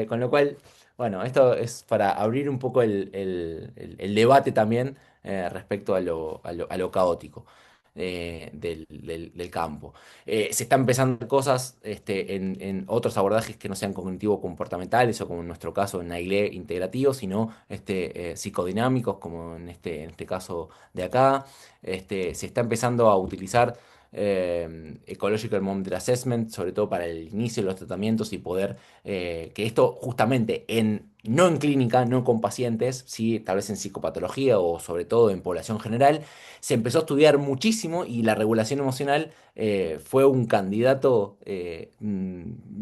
con lo cual, bueno, esto es para abrir un poco el debate también respecto a lo caótico del campo. Se están empezando cosas en otros abordajes que no sean cognitivo-comportamentales o como en nuestro caso en AILE integrativos, sino psicodinámicos, como en este caso de acá. Se está empezando a utilizar Ecological Moment Assessment, sobre todo para el inicio de los tratamientos y poder que esto justamente no en clínica, no con pacientes, sí, tal vez en psicopatología o sobre todo en población general, se empezó a estudiar muchísimo y la regulación emocional fue un candidato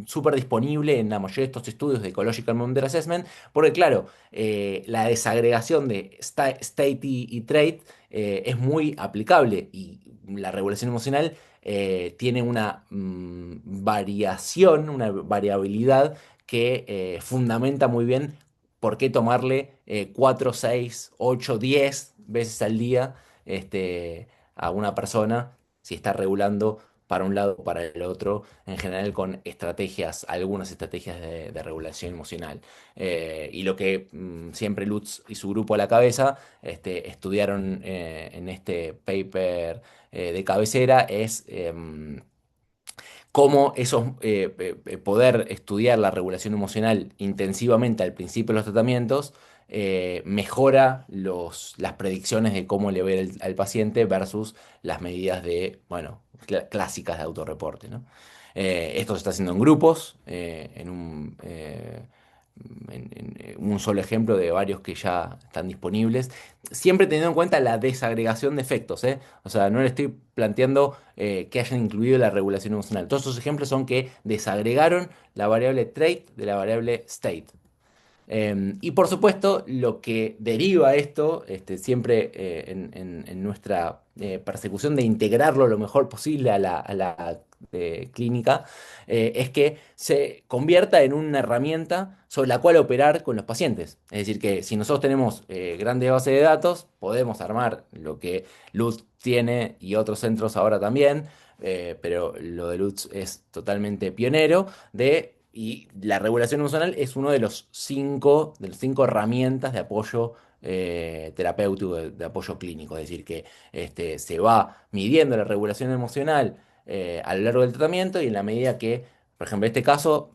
súper disponible en la mayoría de estos estudios de Ecological Boundary Assessment, porque claro, la desagregación de state y trait es muy aplicable y la regulación emocional tiene una variación, una variabilidad que fundamenta muy bien por qué tomarle 4, 6, 8, 10 veces al día a una persona si está regulando para un lado o para el otro, en general con estrategias, algunas estrategias de regulación emocional. Y lo que siempre Lutz y su grupo a la cabeza estudiaron en este paper de cabecera es cómo poder estudiar la regulación emocional intensivamente al principio de los tratamientos mejora las predicciones de cómo le va a ir al paciente versus las medidas de, bueno, clásicas de autorreporte, ¿no? Esto se está haciendo en grupos, en un solo ejemplo de varios que ya están disponibles, siempre teniendo en cuenta la desagregación de efectos, ¿eh? O sea, no le estoy planteando que hayan incluido la regulación emocional. Todos esos ejemplos son que desagregaron la variable trait de la variable state. Y por supuesto, lo que deriva esto, siempre en nuestra persecución de integrarlo lo mejor posible a la clínica, es que se convierta en una herramienta sobre la cual operar con los pacientes. Es decir, que si nosotros tenemos grandes bases de datos, podemos armar lo que Lutz tiene y otros centros ahora también, pero lo de Lutz es totalmente pionero y la regulación emocional es uno de los cinco herramientas de apoyo terapéutico, de apoyo clínico. Es decir, que se va midiendo la regulación emocional a lo largo del tratamiento y en la medida que, por ejemplo, en este caso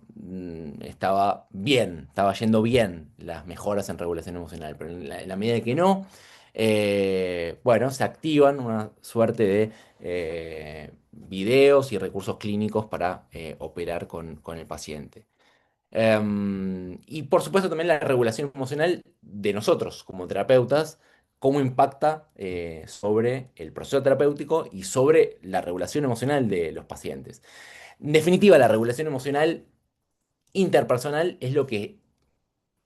estaba bien, estaba yendo bien las mejoras en regulación emocional, pero en la medida de que no, bueno, se activan una suerte de videos y recursos clínicos para operar con el paciente. Y por supuesto también la regulación emocional de nosotros como terapeutas, cómo impacta sobre el proceso terapéutico y sobre la regulación emocional de los pacientes. En definitiva, la regulación emocional interpersonal es lo que,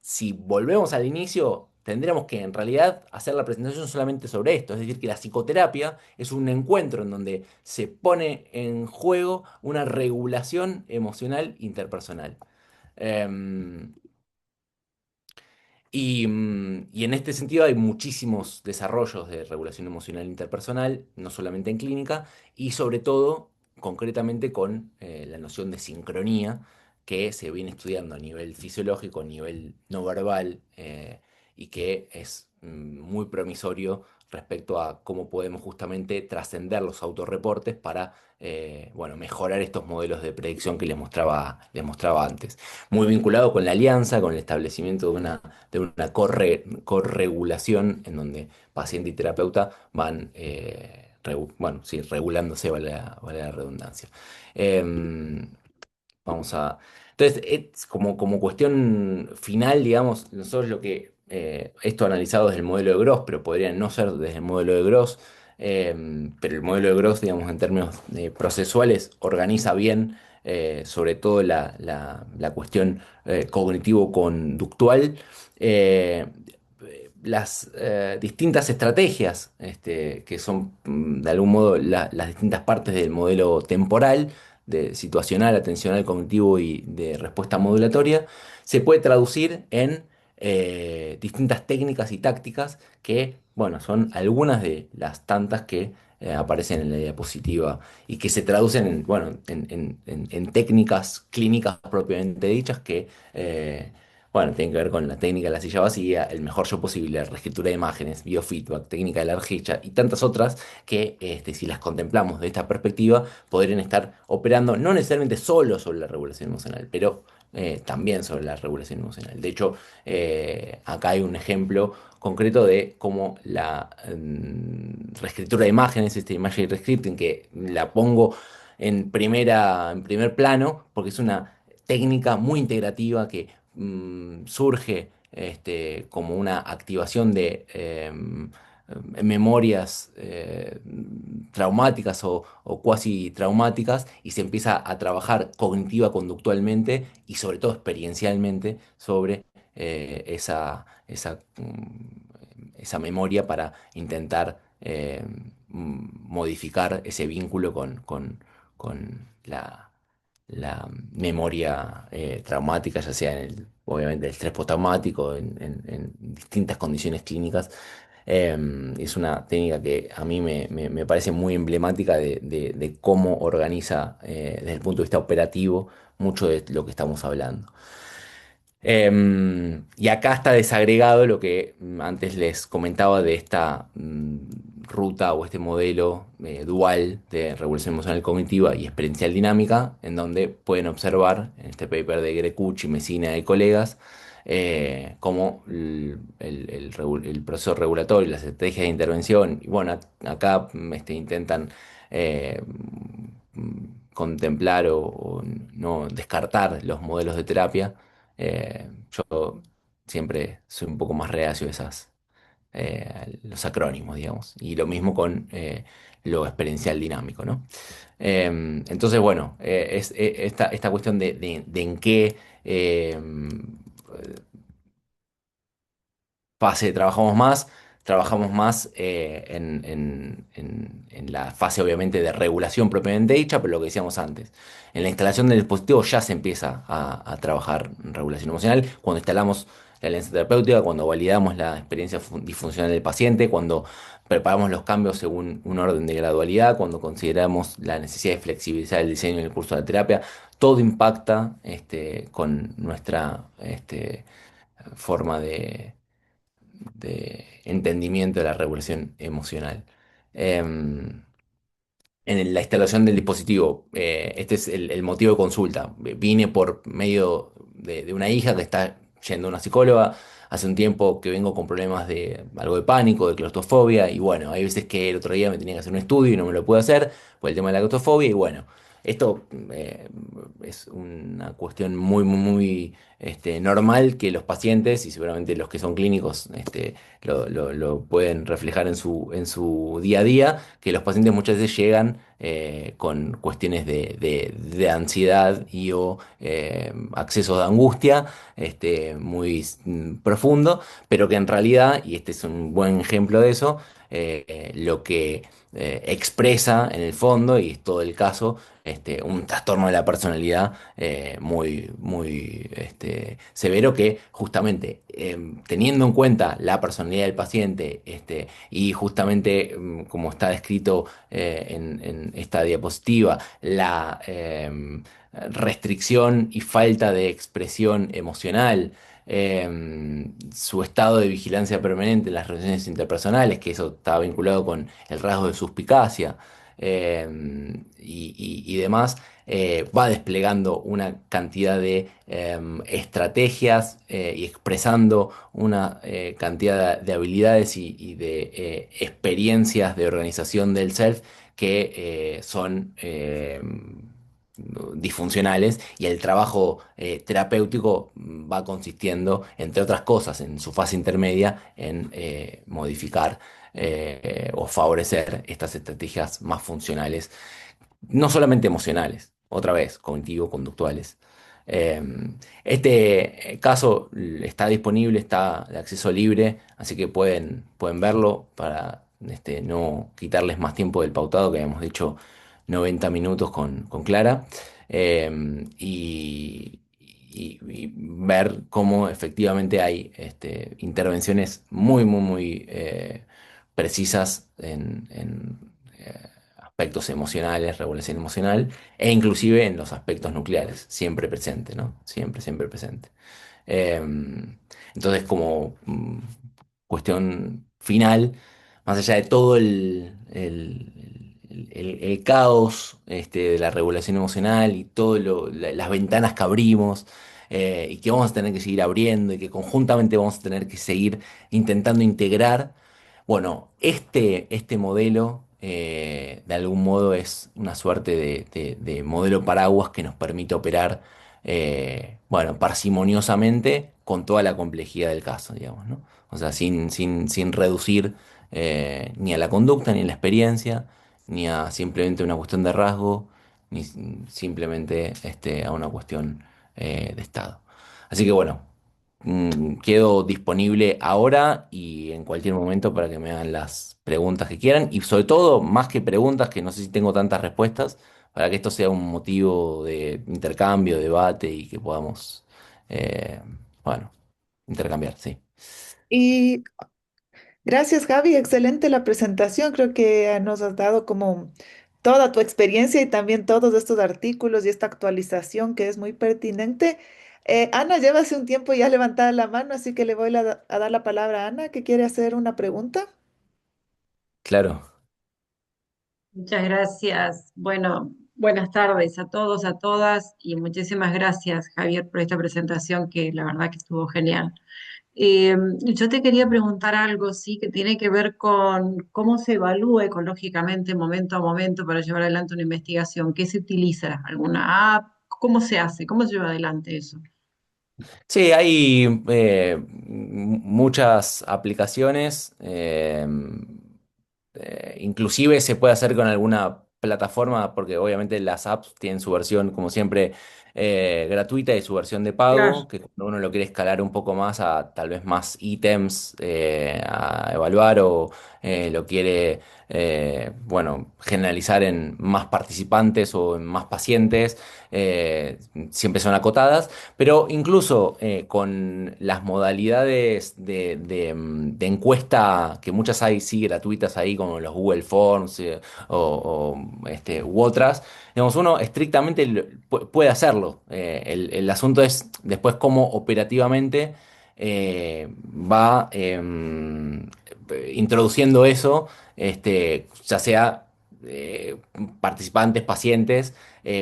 si volvemos al inicio, tendríamos que en realidad hacer la presentación solamente sobre esto. Es decir, que la psicoterapia es un encuentro en donde se pone en juego una regulación emocional interpersonal. Em, y en este sentido hay muchísimos desarrollos de regulación emocional interpersonal, no solamente en clínica, y sobre todo, concretamente, con la noción de sincronía que se viene estudiando a nivel fisiológico, a nivel no verbal, y que es muy promisorio respecto a cómo podemos justamente trascender los autorreportes para bueno, mejorar estos modelos de predicción que les mostraba antes. Muy vinculado con la alianza, con el establecimiento de una corregulación en donde paciente y terapeuta van, bueno, sí, regulándose, vale la redundancia. Em, Vamos a. Entonces, como cuestión final, digamos, nosotros lo que. Esto analizado desde el modelo de Gross, pero podría no ser desde el modelo de Gross, pero el modelo de Gross, digamos, en términos procesuales, organiza bien, sobre todo la cuestión cognitivo-conductual. eh, las distintas estrategias, que son de algún modo las distintas partes del modelo temporal, de situacional, atencional, cognitivo y de respuesta modulatoria, se puede traducir en distintas técnicas y tácticas que, bueno, son algunas de las tantas que aparecen en la diapositiva y que se traducen en, bueno, en técnicas clínicas propiamente dichas que, bueno, tienen que ver con la técnica de la silla vacía, el mejor yo posible, la reescritura de imágenes, biofeedback, técnica de la arjilla y tantas otras que, si las contemplamos de esta perspectiva, podrían estar operando no necesariamente solo sobre la regulación emocional, pero también sobre la regulación emocional. De hecho, acá hay un ejemplo concreto de cómo la reescritura de imágenes, este Imagery Rescripting, que la pongo en primer plano, porque es una técnica muy integrativa que surge como una activación de memorias traumáticas o cuasi traumáticas y se empieza a trabajar cognitiva, conductualmente y sobre todo experiencialmente sobre esa memoria para intentar modificar ese vínculo con la memoria traumática, ya sea obviamente el estrés postraumático, en distintas condiciones clínicas. Es una técnica que a mí me parece muy emblemática de cómo organiza desde el punto de vista operativo mucho de lo que estamos hablando. Y acá está desagregado lo que antes les comentaba de esta ruta o este modelo dual de regulación emocional cognitiva y experiencial dinámica, en donde pueden observar en este paper de Grecucci, Messina y colegas, cómo el proceso regulatorio, las estrategias de intervención, y bueno, acá intentan eh, contemplar o no descartar los modelos de terapia. Yo siempre soy un poco más reacio a los acrónimos, digamos. Y lo mismo con lo experiencial dinámico, ¿no? Entonces, bueno, esta cuestión de en qué fase trabajamos más en la fase obviamente de regulación propiamente dicha, pero lo que decíamos antes, en la instalación del dispositivo ya se empieza a trabajar en regulación emocional, cuando instalamos la alianza terapéutica, cuando validamos la experiencia disfuncional del paciente, cuando preparamos los cambios según un orden de gradualidad, cuando consideramos la necesidad de flexibilizar el diseño en el curso de la terapia, todo impacta con nuestra forma de entendimiento de la regulación emocional. En la instalación del dispositivo, este es el motivo de consulta. Vine por medio de una hija que está yendo a una psicóloga. Hace un tiempo que vengo con problemas de algo de pánico, de claustrofobia, y bueno, hay veces que el otro día me tenía que hacer un estudio y no me lo pude hacer por el tema de la claustrofobia, y bueno, esto es una cuestión muy normal que los pacientes, y seguramente los que son clínicos, lo pueden reflejar en su día a día, que los pacientes muchas veces llegan con cuestiones de ansiedad y o accesos de angustia muy profundo, pero que en realidad, y este es un buen ejemplo de eso, lo que expresa en el fondo, y es todo el caso, un trastorno de la personalidad muy severo que justamente teniendo en cuenta la personalidad del paciente y justamente como está descrito en esta diapositiva, la restricción y falta de expresión emocional, su estado de vigilancia permanente en las relaciones interpersonales, que eso estaba vinculado con el rasgo de suspicacia y demás, va desplegando una cantidad de estrategias y expresando una cantidad de habilidades y de experiencias de organización del self que son disfuncionales, y el trabajo terapéutico va consistiendo, entre otras cosas, en su fase intermedia, en modificar o favorecer estas estrategias más funcionales, no solamente emocionales, otra vez, cognitivo-conductuales. Eh, este caso está disponible, está de acceso libre, así que pueden verlo para no quitarles más tiempo del pautado, que habíamos dicho 90 minutos con Clara, y ver cómo efectivamente hay intervenciones muy precisas en aspectos emocionales, regulación emocional, e inclusive en los aspectos nucleares, siempre presente, ¿no? Siempre presente. Eh, entonces, como cuestión final, más allá de todo el caos de la regulación emocional y todas las ventanas que abrimos, y que vamos a tener que seguir abriendo y que conjuntamente vamos a tener que seguir intentando integrar, bueno, este modelo de algún modo es una suerte de modelo paraguas que nos permite operar, bueno, parsimoniosamente con toda la complejidad del caso, digamos, ¿no? O sea, sin reducir ni a la conducta, ni a la experiencia, ni a simplemente una cuestión de rasgo, ni simplemente a una cuestión de estado. Así que bueno, quedo disponible ahora y en cualquier momento para que me hagan las preguntas que quieran, y sobre todo, más que preguntas, que no sé si tengo tantas respuestas, para que esto sea un motivo de intercambio, debate y que podamos, eh, bueno, intercambiar, sí. Y Gracias, Javi. Excelente la presentación. Creo que nos has dado como toda tu experiencia y también todos estos artículos y esta actualización que es muy pertinente. Ana, lleva hace un tiempo ya levantada la mano, así que le voy a dar la palabra a Ana, que quiere hacer una pregunta. Claro. Muchas gracias. Bueno, buenas tardes a todos, a todas y muchísimas gracias, Javier, por esta presentación que la verdad que estuvo genial. Yo te quería preguntar algo, sí, que tiene que ver con cómo se evalúa ecológicamente momento a momento para llevar adelante una investigación. ¿Qué se utiliza? ¿Alguna app? ¿Cómo se hace? ¿Cómo se lleva adelante eso? Sí, hay muchas aplicaciones. Inclusive se puede hacer con alguna plataforma, porque obviamente las apps tienen su versión, como siempre, gratuita y su versión de Claro. pago, que cuando uno lo quiere escalar un poco más a tal vez más ítems a evaluar o lo quiere, bueno, generalizar en más participantes o en más pacientes, siempre son acotadas. Pero incluso con las modalidades de encuesta, que muchas hay, sí, gratuitas ahí, como los Google Forms u otras, digamos, uno estrictamente puede hacerlo. El asunto es después cómo operativamente va introduciendo eso, ya sea participantes, pacientes,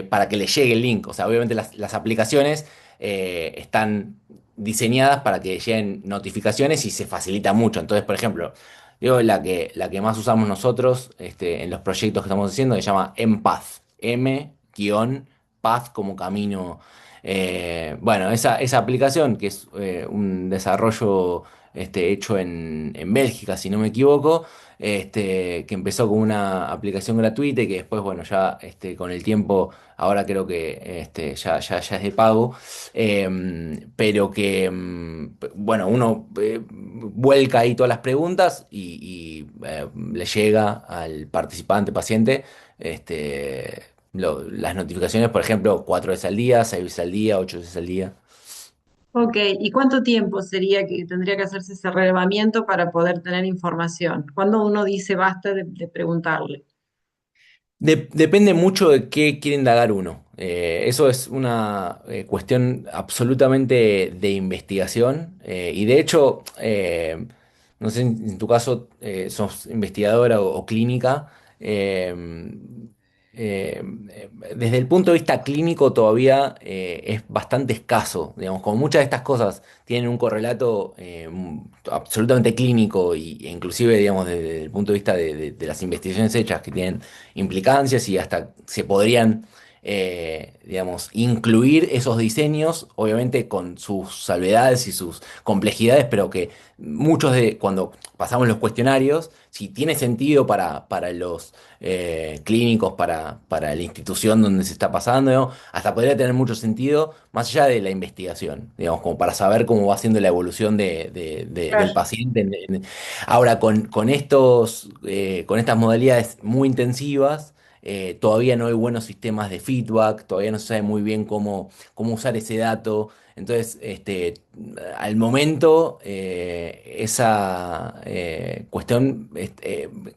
para que les llegue el link. O sea, obviamente las aplicaciones están diseñadas para que lleguen notificaciones y se facilita mucho. Entonces, por ejemplo, digo, la que más usamos nosotros en los proyectos que estamos haciendo se llama Empath, M-Path como camino. Bueno, esa aplicación, que es un desarrollo hecho en Bélgica, si no me equivoco, que empezó como una aplicación gratuita y que después, bueno, ya con el tiempo, ahora creo que ya es de pago, pero que, bueno, uno vuelca ahí todas las preguntas y le llega al participante, paciente, las notificaciones, por ejemplo, 4 veces al día, 6 veces al día, 8 veces al día. Ok, ¿y cuánto tiempo sería que tendría que hacerse ese relevamiento para poder tener información? ¿Cuándo uno dice basta de preguntarle? Depende mucho de qué quiere indagar uno. Eso es una cuestión absolutamente de investigación. Y de hecho, no sé, en tu caso sos investigadora o clínica. eh, eh, Desde el punto de vista clínico todavía es bastante escaso. Digamos, como muchas de estas cosas tienen un correlato absolutamente clínico e inclusive, digamos, desde el punto de vista de las investigaciones hechas que tienen implicancias y hasta se podrían, digamos, incluir esos diseños, obviamente con sus salvedades y sus complejidades, pero que muchos de cuando pasamos los cuestionarios, si tiene sentido para los clínicos, para la institución donde se está pasando, ¿no? Hasta podría tener mucho sentido más allá de la investigación, digamos, como para saber cómo va siendo la evolución del Claro. paciente. Ahora, con estas modalidades muy intensivas, todavía no hay buenos sistemas de feedback, todavía no se sabe muy bien cómo usar ese dato. Entonces, al momento, esa cuestión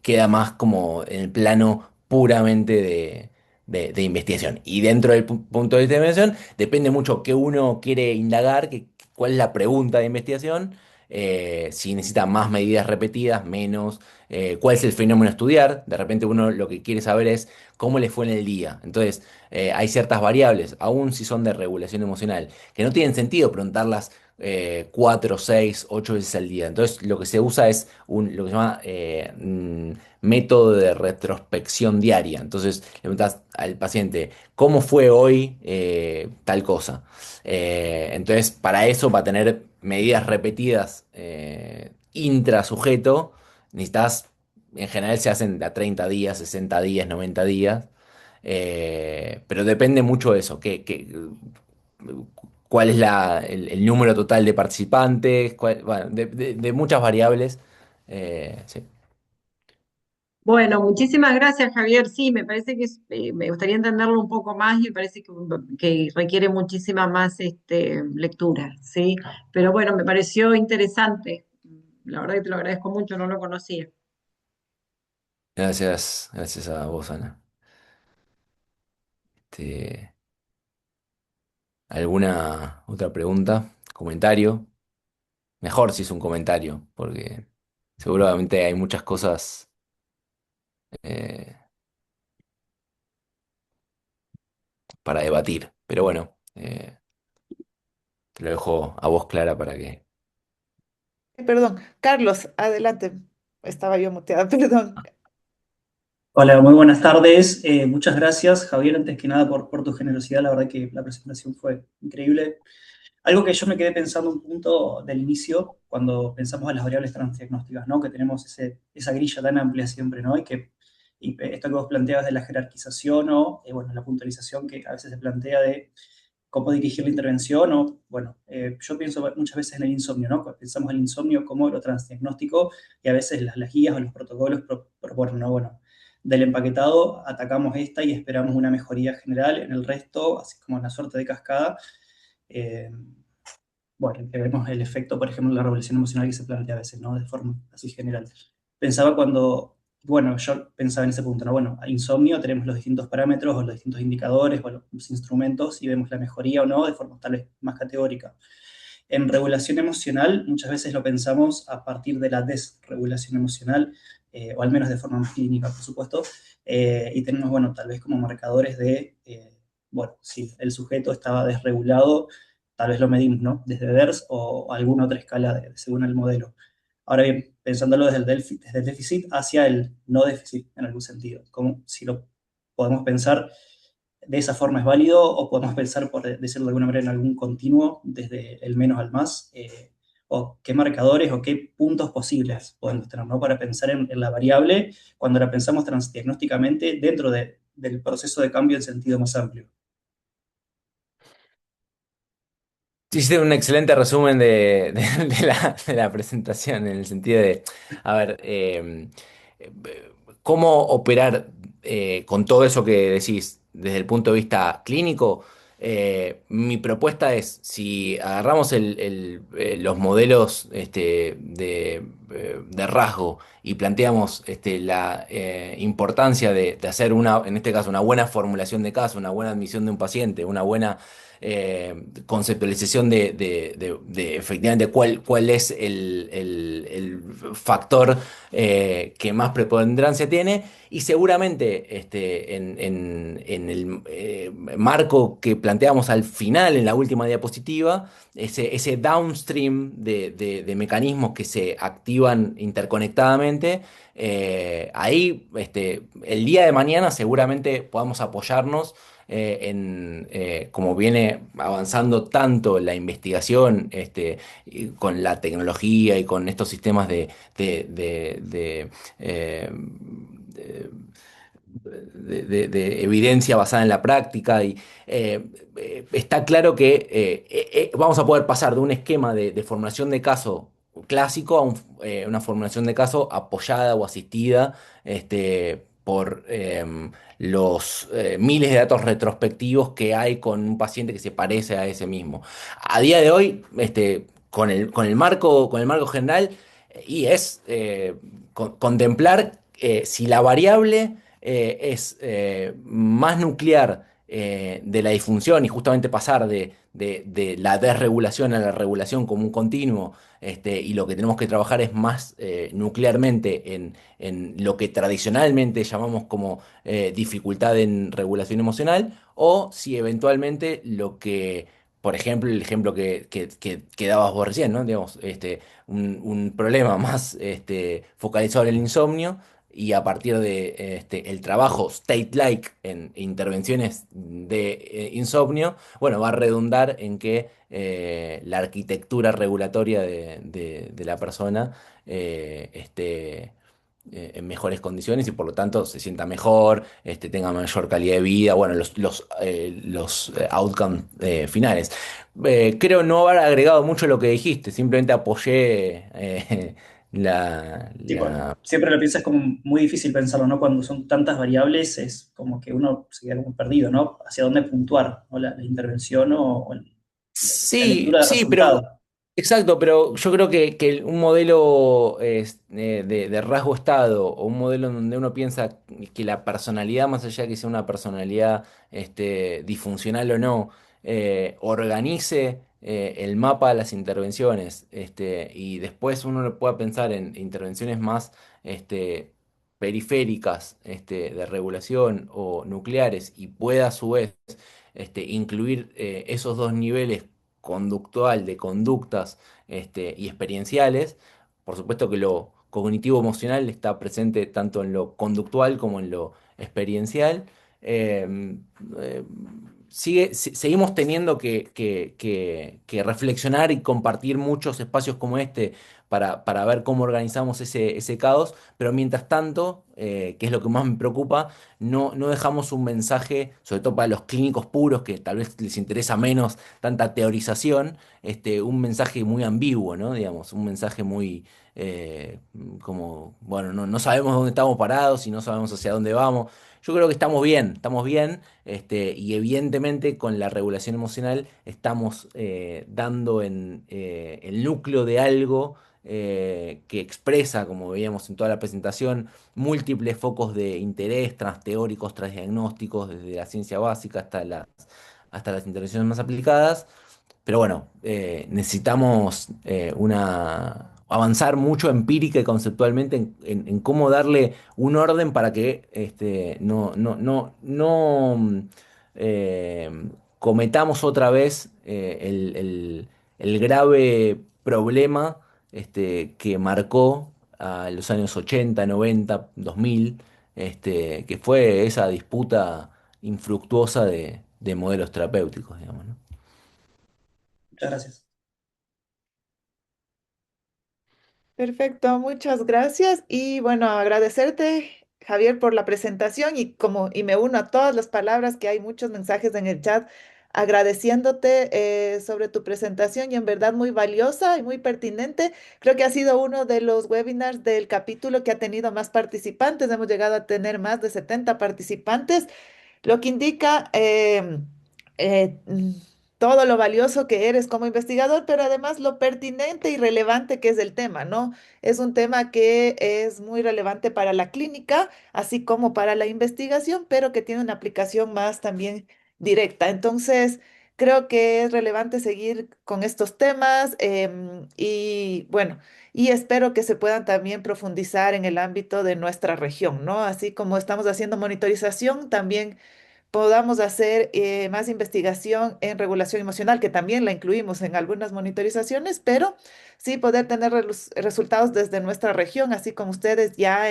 queda más como en el plano puramente de investigación. Y dentro del punto de vista de investigación, depende mucho qué uno quiere indagar, cuál es la pregunta de investigación, si necesita más medidas repetidas, menos, cuál es el fenómeno a estudiar. De repente uno lo que quiere saber es cómo le fue en el día. Entonces, hay ciertas variables, aun si son de regulación emocional, que no tienen sentido preguntarlas 4, 6, 8 veces al día. Entonces, lo que se usa es lo que se llama método de retrospección diaria. Entonces, le preguntas al paciente, ¿cómo fue hoy tal cosa? Entonces, para eso, para tener medidas repetidas intrasujeto, necesitas, en general se hacen a 30 días, 60 días, 90 días, pero depende mucho de eso, cuál es el número total de participantes, bueno, de muchas variables. Sí. Bueno, muchísimas gracias, Javier. Sí, me parece que me gustaría entenderlo un poco más y me parece que requiere muchísima más lectura, ¿sí? Pero bueno, me pareció interesante. La verdad que te lo agradezco mucho, no lo conocía. Gracias, gracias a vos, Ana. ¿Alguna otra pregunta? ¿Comentario? Mejor si es un comentario, porque seguramente hay muchas cosas eh, para debatir. Pero bueno, te lo dejo a vos, Clara, para que... Perdón, Carlos, adelante. Estaba yo muteada, perdón. Hola, muy buenas tardes. Muchas gracias, Javier, antes que nada por tu generosidad. La verdad que la presentación fue increíble. Algo que yo me quedé pensando un punto del inicio, cuando pensamos en las variables transdiagnósticas, ¿no? Que tenemos esa grilla tan amplia siempre, ¿no? Esto que vos planteabas de la jerarquización o, bueno, la puntualización que a veces se plantea de cómo dirigir la intervención o, bueno, yo pienso muchas veces en el insomnio, ¿no? Pensamos en el insomnio como lo transdiagnóstico y a veces las guías o los protocolos proponen, ¿no? Bueno, del empaquetado atacamos esta y esperamos una mejoría general en el resto, así como una suerte de cascada. Eh, bueno, que vemos el efecto, por ejemplo, de la regulación emocional que se plantea a veces, ¿no? De forma así general. Pensaba cuando, bueno, yo pensaba en ese punto, ¿no? Bueno, al insomnio tenemos los distintos parámetros o los distintos indicadores o los instrumentos y vemos la mejoría o no de forma tal vez más categórica. En regulación emocional, muchas veces lo pensamos a partir de la desregulación emocional, o al menos de forma más clínica, por supuesto, y tenemos, bueno, tal vez como marcadores de, bueno, si el sujeto estaba desregulado, tal vez lo medimos, ¿no? Desde DERS o alguna otra escala según el modelo. Ahora bien, pensándolo desde el déficit hacia el no déficit en algún sentido, como si lo podemos pensar de esa forma es válido o podemos pensar, por decirlo de alguna manera, en algún continuo desde el menos al más, o qué marcadores o qué puntos posibles podemos tener, ¿no? Para pensar en la variable cuando la pensamos transdiagnósticamente dentro del proceso de cambio en sentido más amplio. Hiciste un excelente resumen de la presentación, en el sentido de, a ver, eh, cómo operar con todo eso que decís desde el punto de vista clínico. Mi propuesta es, si agarramos los modelos de rasgo y planteamos la importancia de hacer una, en este caso, una buena formulación de caso, una buena admisión de un paciente, una buena conceptualización de efectivamente cuál es el factor que más preponderancia tiene, y seguramente en el marco que planteamos al final, en la última diapositiva, ese downstream de mecanismos que se activan interconectadamente, ahí el día de mañana seguramente podamos apoyarnos como viene avanzando tanto la investigación y con la tecnología y con estos sistemas eh, de- de evidencia basada en la práctica, y está claro que vamos a poder pasar de un esquema de formulación de caso clásico a una formulación de caso apoyada o asistida por los miles de datos retrospectivos que hay con un paciente que se parece a ese mismo. A día de hoy, con el marco general, y es contemplar si la variable es más nuclear de la disfunción, y justamente pasar de la desregulación a la regulación como un continuo, y lo que tenemos que trabajar es más nuclearmente en lo que tradicionalmente llamamos como dificultad en regulación emocional, o si eventualmente lo que, por ejemplo, el ejemplo que dabas vos recién, ¿no? Digamos, un problema más focalizado en el insomnio, y a partir de el trabajo state-like en intervenciones de insomnio, bueno, va a redundar en que la arquitectura regulatoria de la persona esté en mejores condiciones, y por lo tanto se sienta mejor, tenga mayor calidad de vida, bueno, los outcomes finales. Creo no haber agregado mucho a lo que dijiste, simplemente apoyé Sí, bueno, siempre lo piensas como muy difícil pensarlo, ¿no? Cuando son tantas variables es como que uno se queda como perdido, ¿no? Hacia dónde puntuar, ¿no? La intervención o la Sí, lectura de sí, pero resultado. Exacto, pero yo creo que un modelo de rasgo estado o un modelo en donde uno piensa que la personalidad, más allá de que sea una personalidad disfuncional o no, organice el mapa de las intervenciones y después uno lo pueda pensar en intervenciones más este, periféricas de regulación o nucleares y pueda a su vez incluir esos dos niveles conductual, de conductas y experienciales. Por supuesto que lo cognitivo-emocional está presente tanto en lo conductual como en lo experiencial. Eh, eh, seguimos teniendo que reflexionar y compartir muchos espacios como este para ver cómo organizamos ese caos, pero mientras tanto, que es lo que más me preocupa, no dejamos un mensaje, sobre todo para los clínicos puros, que tal vez les interesa menos tanta teorización, un mensaje muy ambiguo, ¿no? Digamos, un mensaje muy eh, como, bueno, no sabemos dónde estamos parados y no sabemos hacia dónde vamos. Yo creo que estamos bien, y evidentemente con la regulación emocional estamos dando en el núcleo de algo que expresa, como veíamos en toda la presentación, múltiples focos de interés, transteóricos, transdiagnósticos, desde la ciencia básica hasta las intervenciones más aplicadas. Pero bueno, necesitamos avanzar mucho empírica y conceptualmente en cómo darle un orden para que no cometamos otra vez el grave problema que marcó a los años 80, 90, 2000, que fue esa disputa infructuosa de modelos terapéuticos, digamos, ¿no? Muchas gracias. Perfecto, muchas gracias. Y bueno, agradecerte, Javier, por la presentación y me uno a todas las palabras que hay muchos mensajes en el chat agradeciéndote sobre tu presentación y en verdad muy valiosa y muy pertinente. Creo que ha sido uno de los webinars del capítulo que ha tenido más participantes. Hemos llegado a tener más de 70 participantes lo que indica eh, mm, todo lo valioso que eres como investigador, pero además lo pertinente y relevante que es el tema, ¿no? Es un tema que es muy relevante para la clínica, así como para la investigación, pero que tiene una aplicación más también directa. Entonces, creo que es relevante seguir con estos temas y bueno. Y espero que se puedan también profundizar en el ámbito de nuestra región, ¿no? Así como estamos haciendo monitorización, también podamos hacer más investigación en regulación emocional, que también la incluimos en algunas monitorizaciones, pero sí poder tener resultados desde nuestra región, así como ustedes ya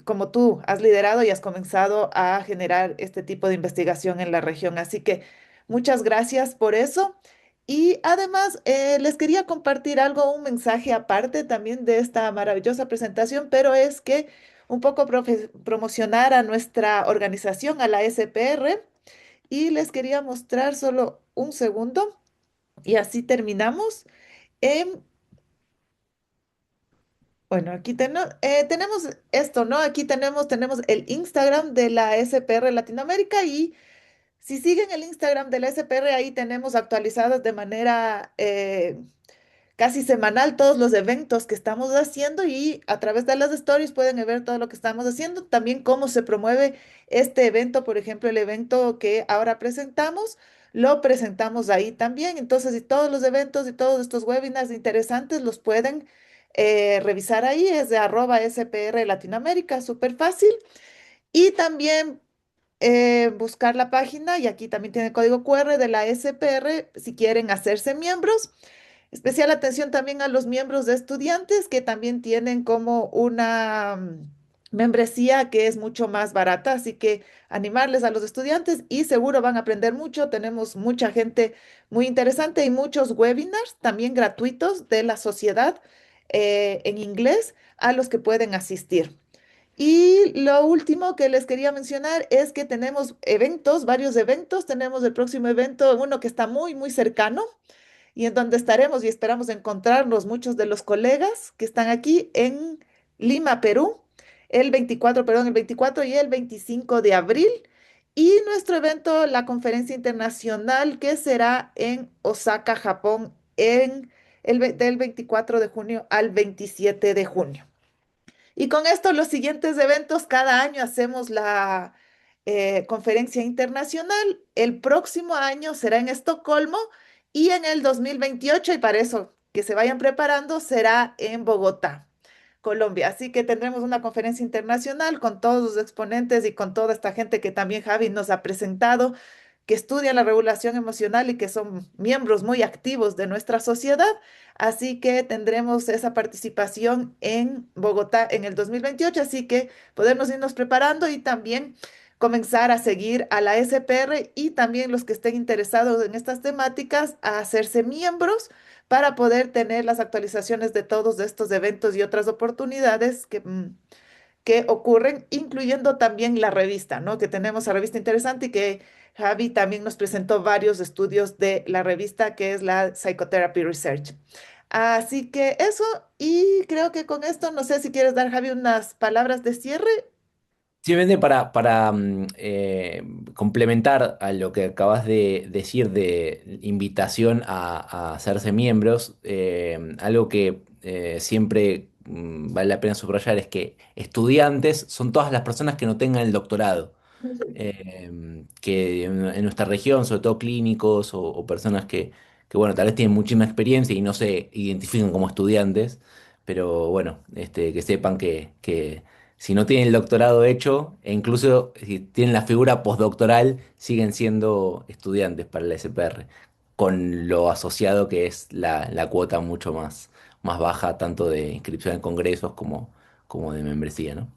como tú has liderado y has comenzado a generar este tipo de investigación en la región. Así que muchas gracias por eso. Y además, les quería compartir algo, un mensaje aparte también de esta maravillosa presentación, pero es que un poco promocionar a nuestra organización, a la SPR, y les quería mostrar solo un segundo y así terminamos. Em, bueno, aquí tenemos esto, ¿no? Aquí tenemos el Instagram de la SPR Latinoamérica y si siguen el Instagram de la SPR, ahí tenemos actualizadas de manera casi semanal todos los eventos que estamos haciendo y a través de las stories pueden ver todo lo que estamos haciendo, también cómo se promueve este evento, por ejemplo, el evento que ahora presentamos, lo presentamos ahí también. Entonces, y todos los eventos y todos estos webinars interesantes los pueden revisar ahí, es de @SPR Latinoamérica, súper fácil. Y también buscar la página y aquí también tiene el código QR de la SPR si quieren hacerse miembros. Especial atención también a los miembros de estudiantes que también tienen como una membresía que es mucho más barata, así que animarles a los estudiantes y seguro van a aprender mucho. Tenemos mucha gente muy interesante y muchos webinars también gratuitos de la sociedad en inglés a los que pueden asistir. Y lo último que les quería mencionar es que tenemos eventos, varios eventos. Tenemos el próximo evento, uno que está muy, muy cercano y en donde estaremos y esperamos encontrarnos muchos de los colegas que están aquí en Lima, Perú, el 24 y el 25 de abril. Y nuestro evento, la conferencia internacional, que será en Osaka, Japón, del 24 de junio al 27 de junio. Y con esto, los siguientes eventos, cada año hacemos la conferencia internacional. El próximo año será en Estocolmo y en el 2028, y para eso que se vayan preparando, será en Bogotá, Colombia. Así que tendremos una conferencia internacional con todos los exponentes y con toda esta gente que también Javi nos ha presentado, que estudian la regulación emocional y que son miembros muy activos de nuestra sociedad. Así que tendremos esa participación en Bogotá en el 2028. Así que podemos irnos preparando y también comenzar a seguir a la SPR y también los que estén interesados en estas temáticas a hacerse miembros para poder tener las actualizaciones de todos estos eventos y otras oportunidades que ocurren, incluyendo también la revista, ¿no? Que tenemos la revista interesante y que Javi también nos presentó varios estudios de la revista, que es la Psychotherapy Research. Así que eso, y creo que con esto, no sé si quieres dar, Javi, unas palabras de cierre. Simplemente para complementar a lo que acabas de decir de invitación a hacerse miembros, algo que siempre vale la pena subrayar es que estudiantes son todas las personas que no tengan el doctorado. Que en nuestra región, sobre todo clínicos o personas que, bueno, tal vez tienen muchísima experiencia y no se identifican como estudiantes, pero bueno, que sepan que si no tienen el doctorado hecho, e incluso si tienen la figura postdoctoral, siguen siendo estudiantes para la SPR, con lo asociado que es la cuota mucho más baja, tanto de inscripción en congresos como de membresía, ¿no?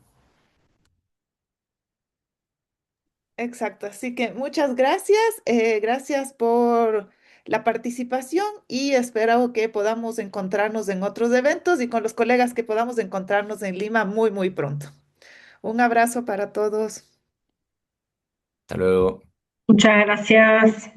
Exacto, así que muchas gracias, gracias por la participación y espero que podamos encontrarnos en otros eventos y con los colegas que podamos encontrarnos en Lima muy, muy pronto. Un abrazo para todos. Hasta luego. Muchas gracias.